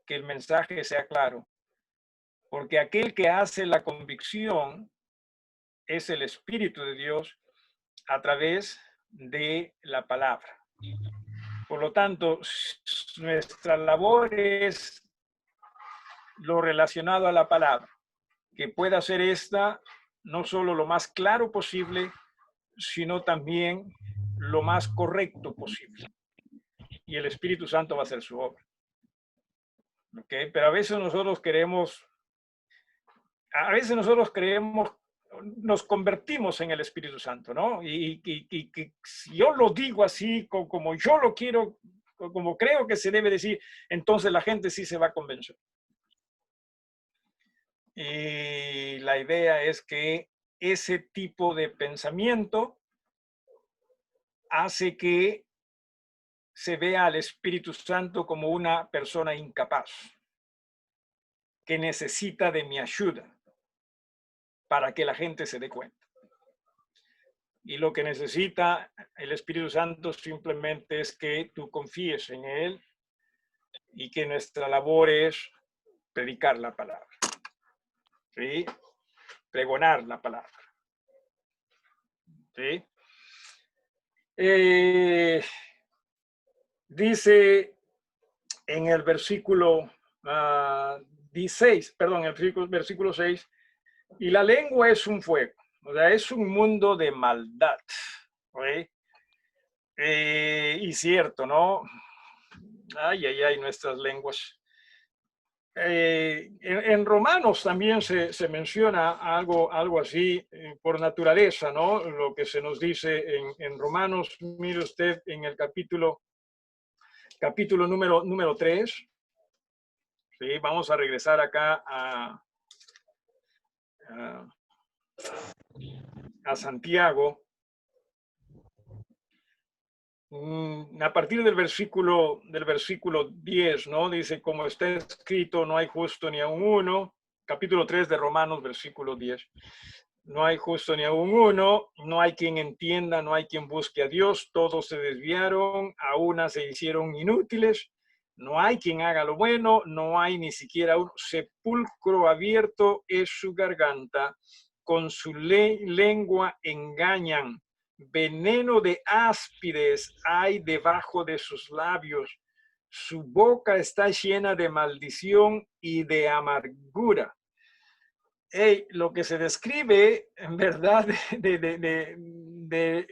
que el mensaje sea claro, porque aquel que hace la convicción es el Espíritu de Dios a través de la palabra. Por lo tanto, nuestra labor es lo relacionado a la palabra, que pueda ser esta no solo lo más claro posible, sino también lo más correcto posible. Y el Espíritu Santo va a hacer su obra. ¿Ok? Pero a veces nosotros creemos, nos convertimos en el Espíritu Santo, ¿no? Y si yo lo digo así, como yo lo quiero, como creo que se debe decir, entonces la gente sí se va a convencer. Y la idea es que ese tipo de pensamiento hace que se vea al Espíritu Santo como una persona incapaz, que necesita de mi ayuda para que la gente se dé cuenta. Y lo que necesita el Espíritu Santo simplemente es que tú confíes en Él y que nuestra labor es predicar la palabra, ¿sí? Pregonar la palabra, ¿sí? Dice en el versículo 16, perdón, el versículo 6, y la lengua es un fuego, o sea, es un mundo de maldad, ¿sí? Y cierto, ¿no? Ay, ay, ay, nuestras lenguas. En Romanos también se menciona algo así por naturaleza, ¿no? Lo que se nos dice en Romanos, mire usted en el capítulo número 3. ¿Sí? Vamos a regresar acá a Santiago. A partir del versículo 10, ¿no? Dice, como está escrito, no hay justo ni aun uno. Capítulo 3 de Romanos, versículo 10. No hay justo ni aun uno, no hay quien entienda, no hay quien busque a Dios, todos se desviaron, a una se hicieron inútiles, no hay quien haga lo bueno, no hay ni siquiera un sepulcro abierto es su garganta, con su lengua engañan. Veneno de áspides hay debajo de sus labios. Su boca está llena de maldición y de amargura. Lo que se describe, en verdad, de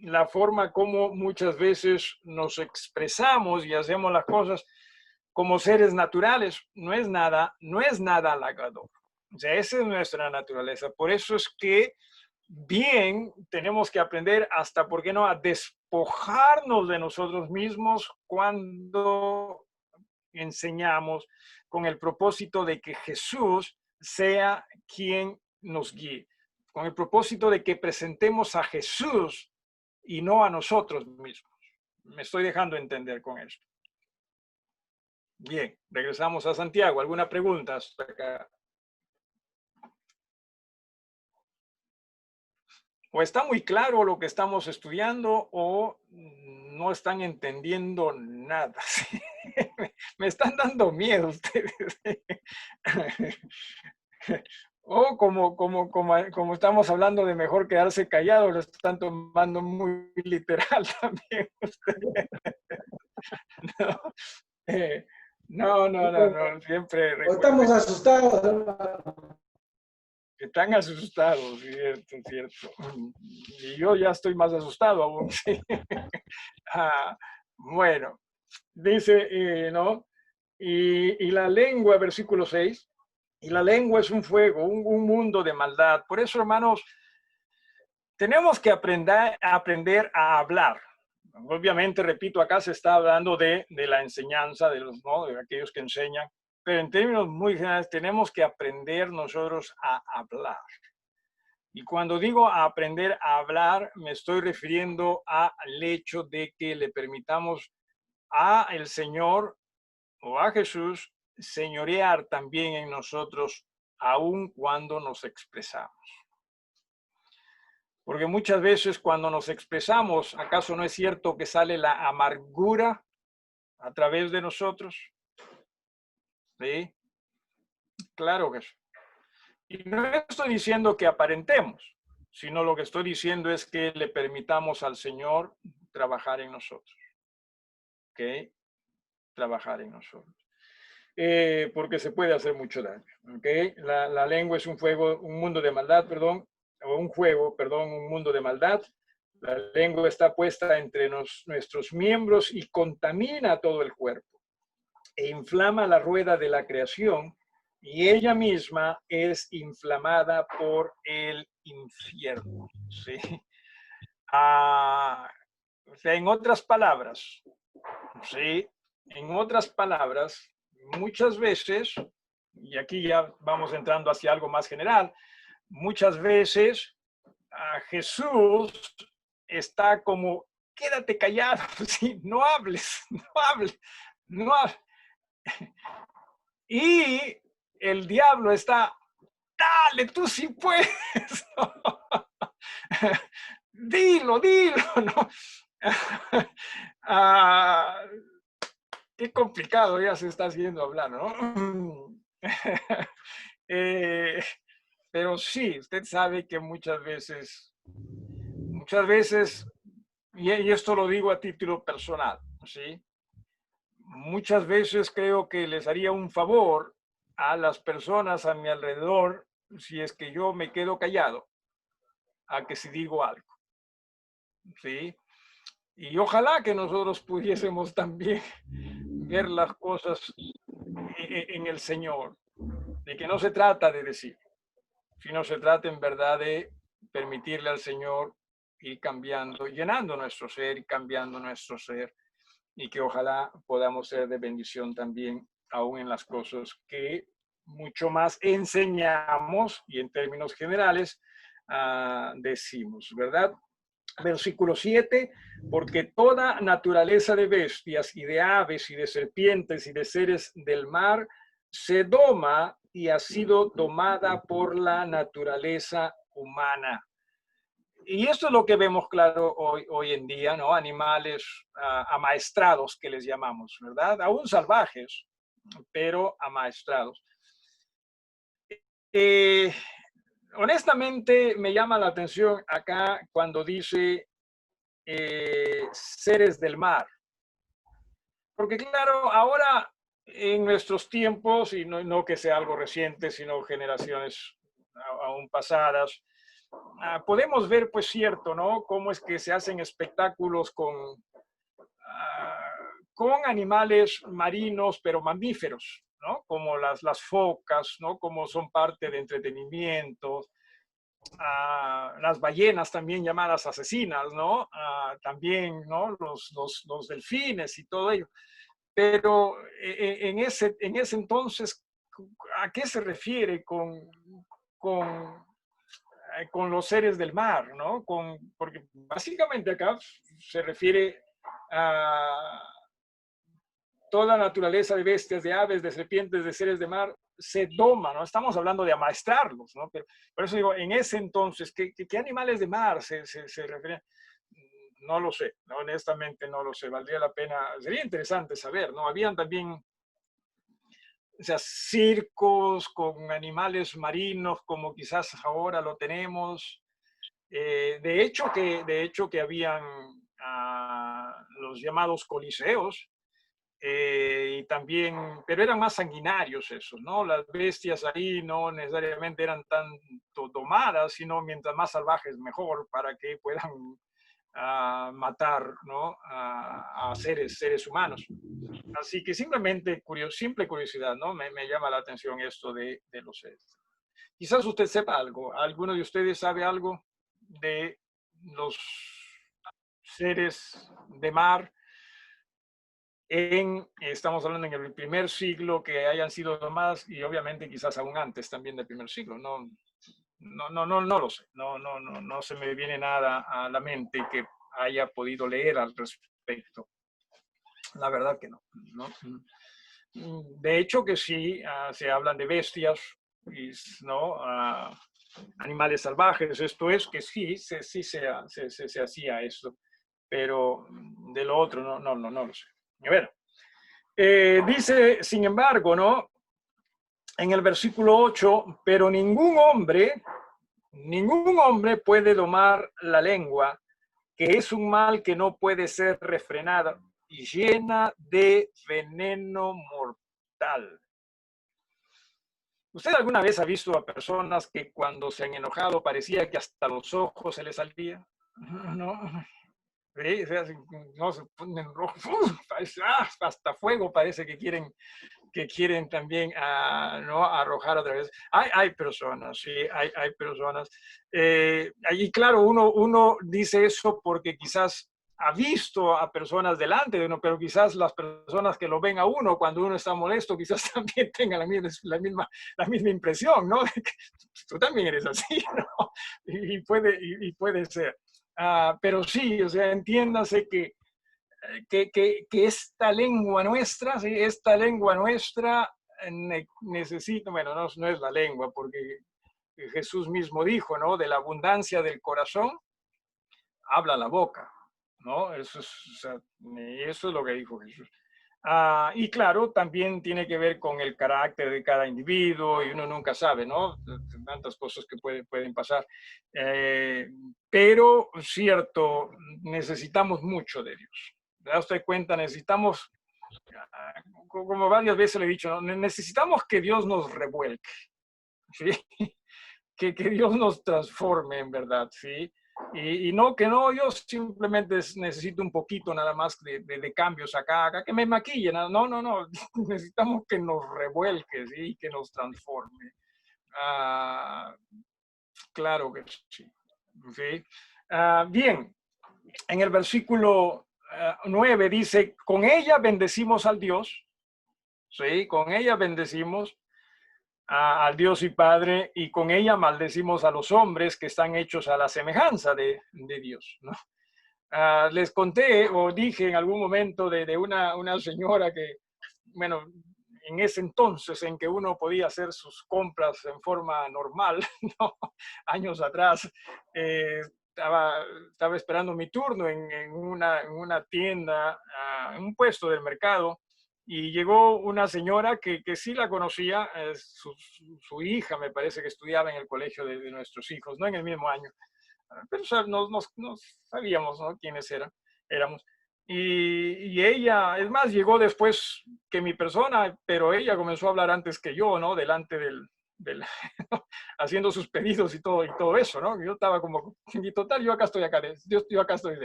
la forma como muchas veces nos expresamos y hacemos las cosas como seres naturales, no es nada halagador. O sea, esa es nuestra naturaleza. Por eso es que bien tenemos que aprender hasta, ¿por qué no?, a despojarnos de nosotros mismos cuando enseñamos, con el propósito de que Jesús sea quien nos guíe, con el propósito de que presentemos a Jesús y no a nosotros mismos. Me estoy dejando entender con esto. Bien, regresamos a Santiago. ¿Alguna pregunta hasta acá? O está muy claro lo que estamos estudiando o no están entendiendo nada. Me están dando miedo ustedes. O como estamos hablando de mejor quedarse callado, lo están tomando muy literal también ustedes. No, siempre O estamos asustados, hermano. Están asustados, cierto. Y yo ya estoy más asustado aún. ¿Sí? Bueno, dice, ¿no? Y la lengua, versículo 6, y la lengua es un fuego, un mundo de maldad. Por eso, hermanos, tenemos que aprender a hablar. Obviamente, repito, acá se está hablando de la enseñanza, ¿no?, de aquellos que enseñan, pero en términos muy generales tenemos que aprender nosotros a hablar. Y cuando digo aprender a hablar, me estoy refiriendo al hecho de que le permitamos a el Señor o a Jesús señorear también en nosotros, aun cuando nos expresamos. Porque muchas veces cuando nos expresamos, ¿acaso no es cierto que sale la amargura a través de nosotros? ¿Sí? Claro que sí. Y no estoy diciendo que aparentemos, sino lo que estoy diciendo es que le permitamos al Señor trabajar en nosotros. ¿Ok? Trabajar en nosotros. Porque se puede hacer mucho daño. ¿Ok? La lengua es un mundo de maldad, perdón, o un juego, perdón, un mundo de maldad. La lengua está puesta entre nuestros miembros y contamina todo el cuerpo e inflama la rueda de la creación, y ella misma es inflamada por el infierno. ¿Sí? O sea, en otras palabras, ¿sí? En otras palabras, muchas veces y aquí ya vamos entrando hacia algo más general, muchas veces Jesús está como, quédate callado, ¿sí? No hables, no hables, no hables. Y el diablo está, dale, tú sí puedes. Dilo, ¿no? Qué complicado ya se está haciendo hablar, ¿no? Pero sí, usted sabe que muchas veces, y esto lo digo a título personal, ¿sí? Muchas veces creo que les haría un favor a las personas a mi alrededor si es que yo me quedo callado, a que si digo algo, ¿sí? Y ojalá que nosotros pudiésemos también ver las cosas en el Señor, de que no se trata de decir, sino se trata en verdad de permitirle al Señor ir cambiando, llenando nuestro ser y cambiando nuestro ser, y que ojalá podamos ser de bendición también, aún en las cosas que mucho más enseñamos y en términos generales decimos, ¿verdad? Versículo 7, porque toda naturaleza de bestias y de aves y de serpientes y de seres del mar se doma y ha sido domada por la naturaleza humana. Y esto es lo que vemos claro hoy en día, ¿no? Animales amaestrados que les llamamos, ¿verdad? Aún salvajes, pero amaestrados. Honestamente me llama la atención acá cuando dice seres del mar. Porque claro, ahora en nuestros tiempos, y no que sea algo reciente, sino generaciones aún pasadas, podemos ver, pues cierto, ¿no? Cómo es que se hacen espectáculos con animales marinos, pero mamíferos, ¿no? Como las focas, ¿no? Como son parte de entretenimiento. Las ballenas también llamadas asesinas, ¿no? También, ¿no? Los delfines y todo ello. Pero en ese entonces, ¿a qué se refiere con los seres del mar, ¿no? Porque básicamente acá se refiere a toda naturaleza de bestias, de aves, de serpientes, de seres de mar, se doma, ¿no? Estamos hablando de amaestrarlos, ¿no? Pero por eso digo, en ese entonces, ¿qué animales de mar se refieren? No lo sé, ¿no? Honestamente no lo sé, valdría la pena, sería interesante saber, ¿no? Habían también, o sea, circos con animales marinos, como quizás ahora lo tenemos. De hecho que habían los llamados coliseos, y también, pero eran más sanguinarios esos, ¿no? Las bestias ahí no necesariamente eran tanto domadas, sino mientras más salvajes mejor, para que puedan matar, ¿no? a seres humanos. Así que simplemente, simple curiosidad, ¿no? Me llama la atención esto de los seres. Quizás usted sepa algo, ¿alguno de ustedes sabe algo de los seres de mar? Estamos hablando en el primer siglo, que hayan sido domadas, y obviamente quizás aún antes también del primer siglo. No lo sé. No se me viene nada a la mente que haya podido leer al respecto. La verdad que no. De hecho que sí, se hablan de bestias, ¿no? Animales salvajes. Esto es que sí se hacía esto, pero de lo otro no lo sé. A ver, dice, sin embargo, ¿no? En el versículo 8, pero ningún hombre puede domar la lengua, que es un mal que no puede ser refrenado y llena de veneno mortal. ¿Usted alguna vez ha visto a personas que cuando se han enojado parecía que hasta los ojos se les salía? ¿No? ¿Sí? No, se ponen rojos, hasta fuego parece que quieren también ¿no? arrojar otra vez. Hay personas, sí, hay personas. Y claro, uno dice eso porque quizás ha visto a personas delante de uno, pero quizás las personas que lo ven a uno cuando uno está molesto, quizás también tengan la misma impresión, ¿no? Tú también eres así, ¿no? Y puede ser. Pero sí, o sea, entiéndase que esta lengua nuestra, ¿sí? Esta lengua nuestra necesita, bueno, no es la lengua, porque Jesús mismo dijo, ¿no? De la abundancia del corazón habla la boca, ¿no? Eso es lo que dijo Jesús. Y claro, también tiene que ver con el carácter de cada individuo y uno nunca sabe, ¿no? Tantas cosas que pueden pasar. Pero, cierto, necesitamos mucho de Dios. ¿Se da usted cuenta? Necesitamos, como varias veces le he dicho, ¿no? Necesitamos que Dios nos revuelque, ¿sí? Que Dios nos transforme en verdad, ¿sí? Y no, yo simplemente necesito un poquito nada más de cambios acá, que me maquillen. No, necesitamos que nos revuelque, ¿sí? Que nos transforme. Claro que sí. ¿Sí? Bien, en el versículo 9 dice, con ella bendecimos al Dios, ¿sí? Con ella bendecimos al Dios y Padre, y con ella maldecimos a los hombres que están hechos a la semejanza de Dios, ¿no? Les conté o dije en algún momento de una señora que, bueno, en ese entonces en que uno podía hacer sus compras en forma normal, ¿no? Años atrás, estaba esperando mi turno en una tienda, en un puesto del mercado, y llegó una señora que sí la conocía, su hija me parece que estudiaba en el colegio de nuestros hijos, no en el mismo año, pero o sea, nos sabíamos, ¿no? Quiénes éramos. Y ella, es más, llegó después que mi persona, pero ella comenzó a hablar antes que yo, ¿no? Delante haciendo sus pedidos y todo eso, ¿no? Yo estaba como, y total, yo acá estoy de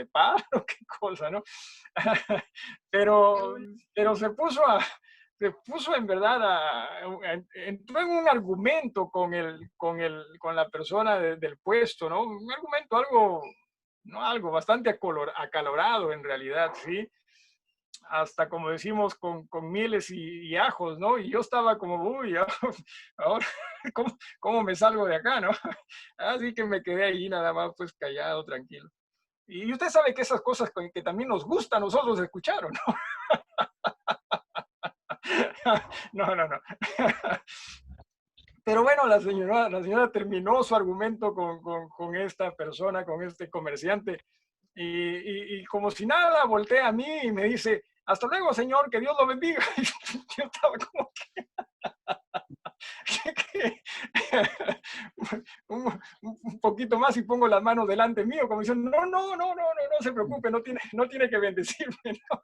paro, qué cosa, ¿no? Pero se puso en verdad, entró en un argumento con la persona del puesto, ¿no? Un argumento algo bastante acalorado en realidad, ¿sí? Hasta como decimos, con mieles y ajos, ¿no? Y yo estaba como, uy, ahora, ¿cómo me salgo de acá, no? Así que me quedé ahí nada más, pues callado, tranquilo. Y usted sabe que esas cosas que también nos gusta a nosotros escuchar, ¿o no? No. Pero bueno, la señora terminó su argumento con esta persona, con este comerciante, y como si nada, voltea a mí y me dice, hasta luego, señor, que Dios lo bendiga. Y yo estaba como que un poquito más y pongo las manos delante mío, como diciendo, no se preocupe, no tiene que bendecirme, ¿no?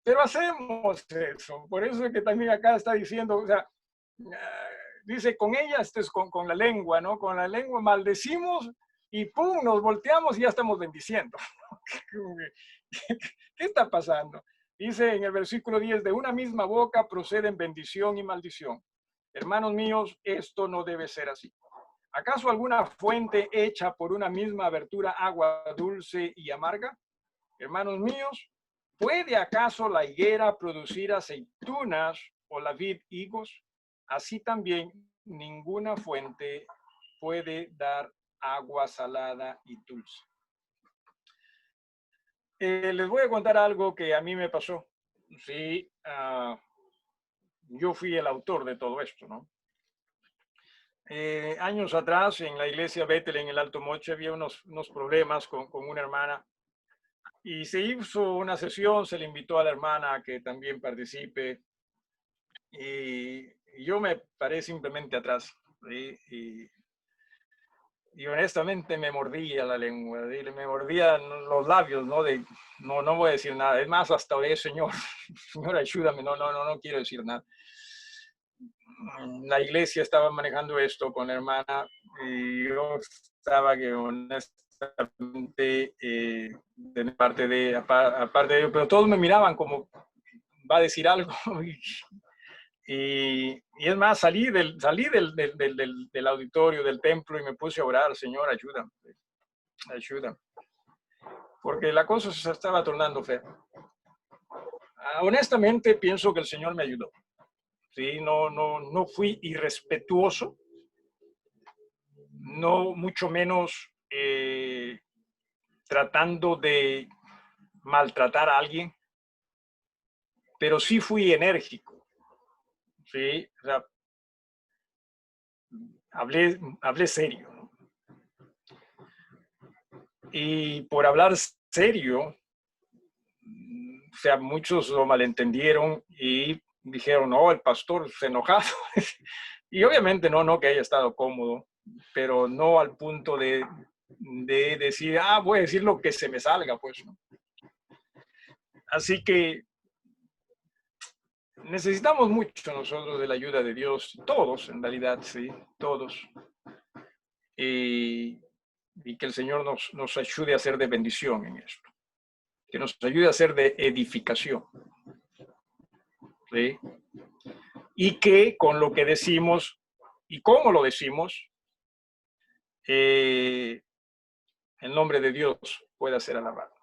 Pero hacemos eso, por eso es que también acá está diciendo, o sea, dice, con ella, esto es con la lengua, ¿no? Con la lengua maldecimos y ¡pum! Nos volteamos y ya estamos bendiciendo. ¿Qué está pasando? Dice en el versículo 10, de una misma boca proceden bendición y maldición. Hermanos míos, esto no debe ser así. ¿Acaso alguna fuente hecha por una misma abertura agua dulce y amarga? Hermanos míos, ¿puede acaso la higuera producir aceitunas o la vid higos? Así también ninguna fuente puede dar agua salada y dulce. Les voy a contar algo que a mí me pasó. Sí, yo fui el autor de todo esto, ¿no? Años atrás, en la iglesia Bethel, en el Alto Moche, había unos problemas con una hermana. Y se hizo una sesión, se le invitó a la hermana a que también participe. Y yo me paré simplemente atrás. ¿Sí? Y honestamente me mordía la lengua, ¿sí? Me mordía los labios, ¿no? No voy a decir nada. Es más, hasta oré, Señor, ayúdame, no quiero decir nada. La iglesia estaba manejando esto con la hermana y yo estaba que honestamente aparte de ello, pero todos me miraban como va a decir algo. Y es más, salí del auditorio, del templo, y me puse a orar, Señor, ayúdame. Ayuda. Porque la cosa se estaba tornando fea. Honestamente, pienso que el Señor me ayudó. Sí, no fui irrespetuoso, no mucho menos tratando de maltratar a alguien, pero sí fui enérgico. Sí, o sea, hablé serio, ¿no? Y por hablar serio, o sea, muchos lo malentendieron y dijeron, no, el pastor se enojado. Y obviamente no que haya estado cómodo, pero no al punto de decir, voy a decir lo que se me salga, pues, ¿no? Así que necesitamos mucho nosotros de la ayuda de Dios, todos en realidad, sí, todos. Y que el Señor nos ayude a ser de bendición en esto, que nos ayude a ser de edificación, ¿sí? Y que con lo que decimos y cómo lo decimos, el nombre de Dios pueda ser alabado.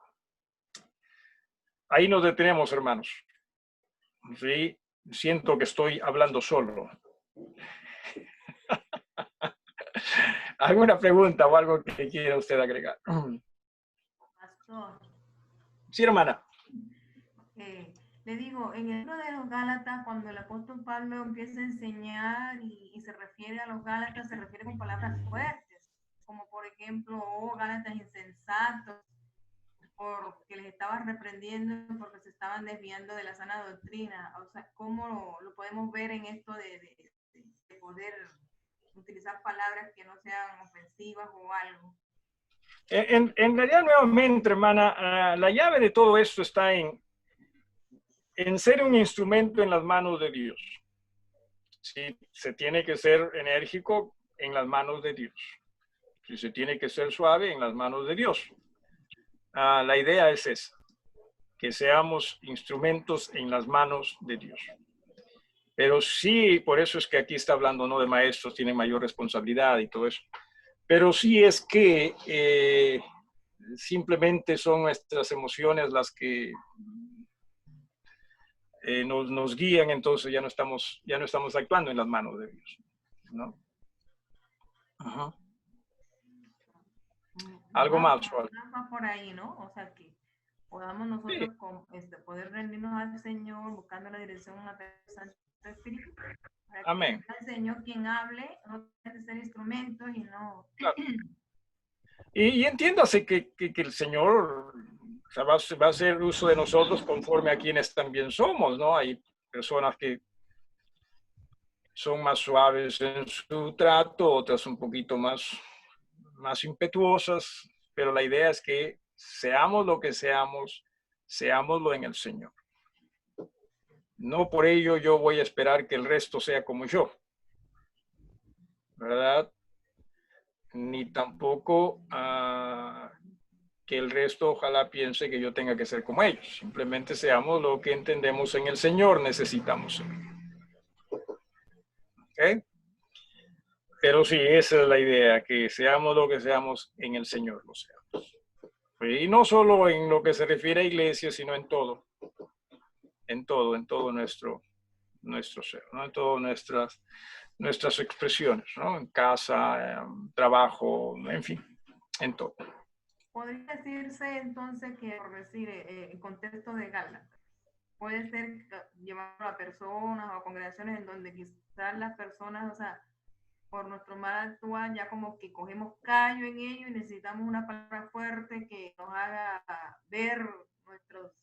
Ahí nos detenemos, hermanos. ¿Sí? Siento que estoy hablando solo. ¿Alguna pregunta o algo que quiera usted agregar? Pastor, Sí, hermana. le digo, en el libro de los Gálatas, cuando el apóstol Pablo empieza a enseñar y se refiere a los Gálatas, se refiere con palabras fuertes, como por ejemplo, Gálatas insensatos, porque les estaba reprendiendo porque se estaban desviando de la sana doctrina. O sea, ¿cómo lo podemos ver en esto de poder utilizar palabras que no sean ofensivas o algo? En realidad, nuevamente, hermana, la llave de todo esto está en ser un instrumento en las manos de Dios. Sí, se tiene que ser enérgico en las manos de Dios. Si se tiene que ser suave en las manos de Dios. La idea es esa, que seamos instrumentos en las manos de Dios. Pero sí, por eso es que aquí está hablando, ¿no?, de maestros, tienen mayor responsabilidad y todo eso. Pero sí es que simplemente son nuestras emociones las que nos guían, entonces ya no estamos actuando en las manos de Dios, ¿no? Ajá. Algo más. Va por ahí, ¿no? O sea, que podamos nosotros poder rendirnos al Señor buscando la dirección del Santo Espíritu. Amén. El Señor quien hable, no tiene que ser instrumentos y no. Claro. Y entiéndase que el Señor, o sea, va a hacer uso de nosotros conforme a quienes también somos, ¿no? Hay personas que son más suaves en su trato, otras un poquito más impetuosas, pero la idea es que seamos lo que seamos, seámoslo en el Señor. No por ello yo voy a esperar que el resto sea como yo, ¿verdad? Ni tampoco que el resto ojalá piense que yo tenga que ser como ellos. Simplemente seamos lo que entendemos en el Señor necesitamos ser. ¿Okay? Pero sí, esa es la idea, que seamos lo que seamos en el Señor, lo seamos. Y no solo en lo que se refiere a iglesia, sino en todo nuestro ser, ¿no? En todas nuestras expresiones, ¿no? En casa, trabajo, en fin, en todo. Podría decirse entonces que, por decir, el contexto de Gálatas, puede ser llevarlo a personas o a congregaciones en donde quizás las personas, o sea, por nuestro mal actuar, ya como que cogemos callo en ello y necesitamos una palabra fuerte que nos haga ver nuestras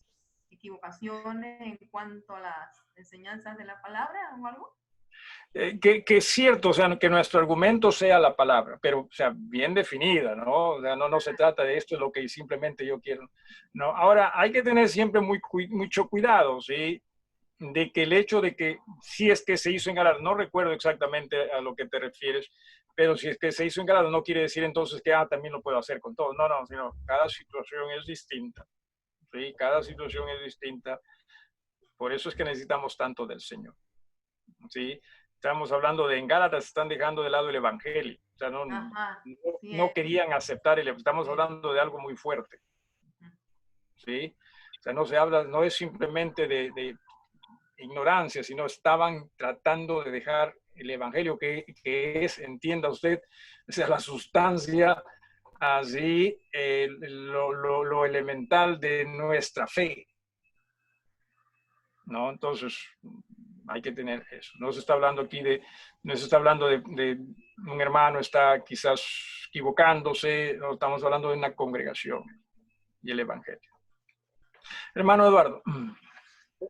equivocaciones en cuanto a las enseñanzas de la palabra o algo. Que es cierto, o sea, que nuestro argumento sea la palabra, pero, o sea, bien definida, ¿no? O sea, no se trata de esto, es lo que simplemente yo quiero, ¿no? Ahora, hay que tener siempre mucho cuidado, ¿sí? De que el hecho de que si es que se hizo en Gálatas, no recuerdo exactamente a lo que te refieres, pero si es que se hizo en Gálatas no quiere decir entonces que también lo puedo hacer con todo. No, sino cada situación es distinta, ¿sí? Cada situación es distinta. Por eso es que necesitamos tanto del Señor, ¿sí? Estamos hablando de en Gálatas están dejando de lado el evangelio. O sea, no, Ajá, sí no es. querían aceptar el, estamos hablando de algo muy fuerte. ¿Sí? O sea, no se habla, no es simplemente de ignorancia, sino estaban tratando de dejar el evangelio que es, entienda usted, o sea, la sustancia, así, lo elemental de nuestra fe. ¿No? Entonces, hay que tener eso. No se está hablando aquí no se está hablando de un hermano está quizás equivocándose, no estamos hablando de una congregación y el evangelio. Hermano Eduardo.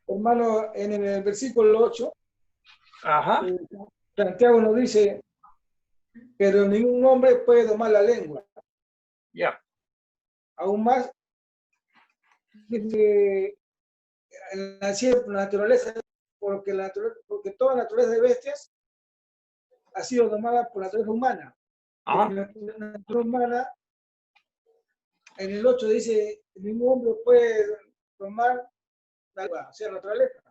Hermano, en el versículo 8, Ajá. Santiago nos dice, pero ningún hombre puede domar la lengua. Ya. Aún más, dice, así es la naturaleza, porque toda naturaleza de bestias ha sido domada por la naturaleza humana. Ajá. La naturaleza humana, en el 8 dice, ningún hombre puede domar la lengua, o sea, la naturaleza.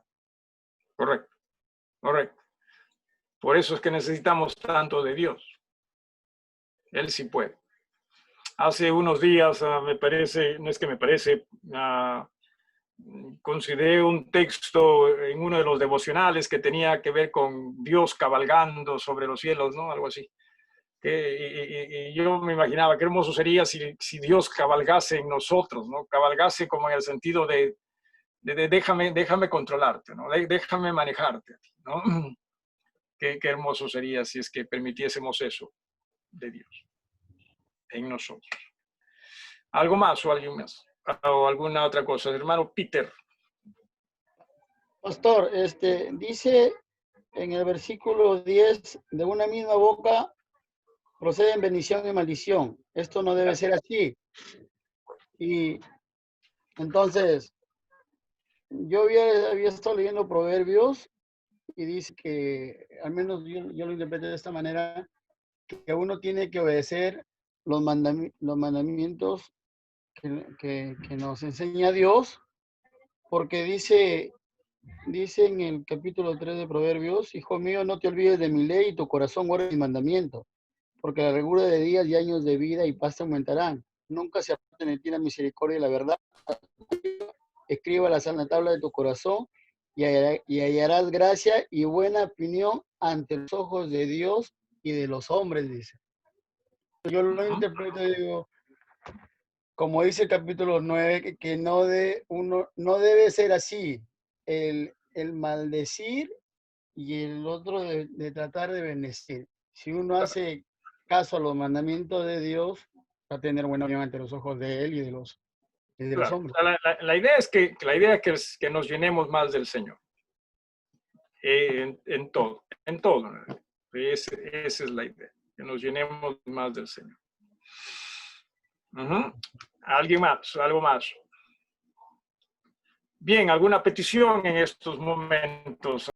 Correcto. Correcto. Por eso es que necesitamos tanto de Dios. Él sí puede. Hace unos días, me parece, no es que me parece, consideré un texto en uno de los devocionales que tenía que ver con Dios cabalgando sobre los cielos, ¿no? Algo así. Y yo me imaginaba qué hermoso sería si Dios cabalgase en nosotros, ¿no? Cabalgase como en el sentido de déjame controlarte, ¿no? Déjame manejarte, ¿no? Qué hermoso sería si es que permitiésemos eso de Dios en nosotros. ¿Algo más o alguien más? ¿O alguna otra cosa? Hermano Peter. Pastor, dice en el versículo 10, de una misma boca proceden bendición y maldición. Esto no debe ser así. Y entonces, yo había estado leyendo Proverbios y dice que, al menos yo lo interpreté de esta manera, que uno tiene que obedecer los mandamientos que nos enseña Dios, porque dice en el capítulo 3 de Proverbios, hijo mío, no te olvides de mi ley y tu corazón guarde mi mandamiento, porque la largura de días y años de vida y paz te aumentarán. Nunca se aparten de ti la misericordia y la verdad. Escríbalas en la tabla de tu corazón y hallarás gracia y buena opinión ante los ojos de Dios y de los hombres, dice. Yo lo interpreto, digo, como dice el capítulo 9, que uno no debe ser así, el maldecir y el otro de tratar de bendecir. Si uno hace caso a los mandamientos de Dios, va a tener buena opinión ante los ojos de Él y de los Claro. hombres. La idea es que nos llenemos más del Señor. En todo. Esa es la idea, que nos llenemos más del Señor. ¿Alguien más? ¿Algo más? Bien, ¿alguna petición en estos momentos?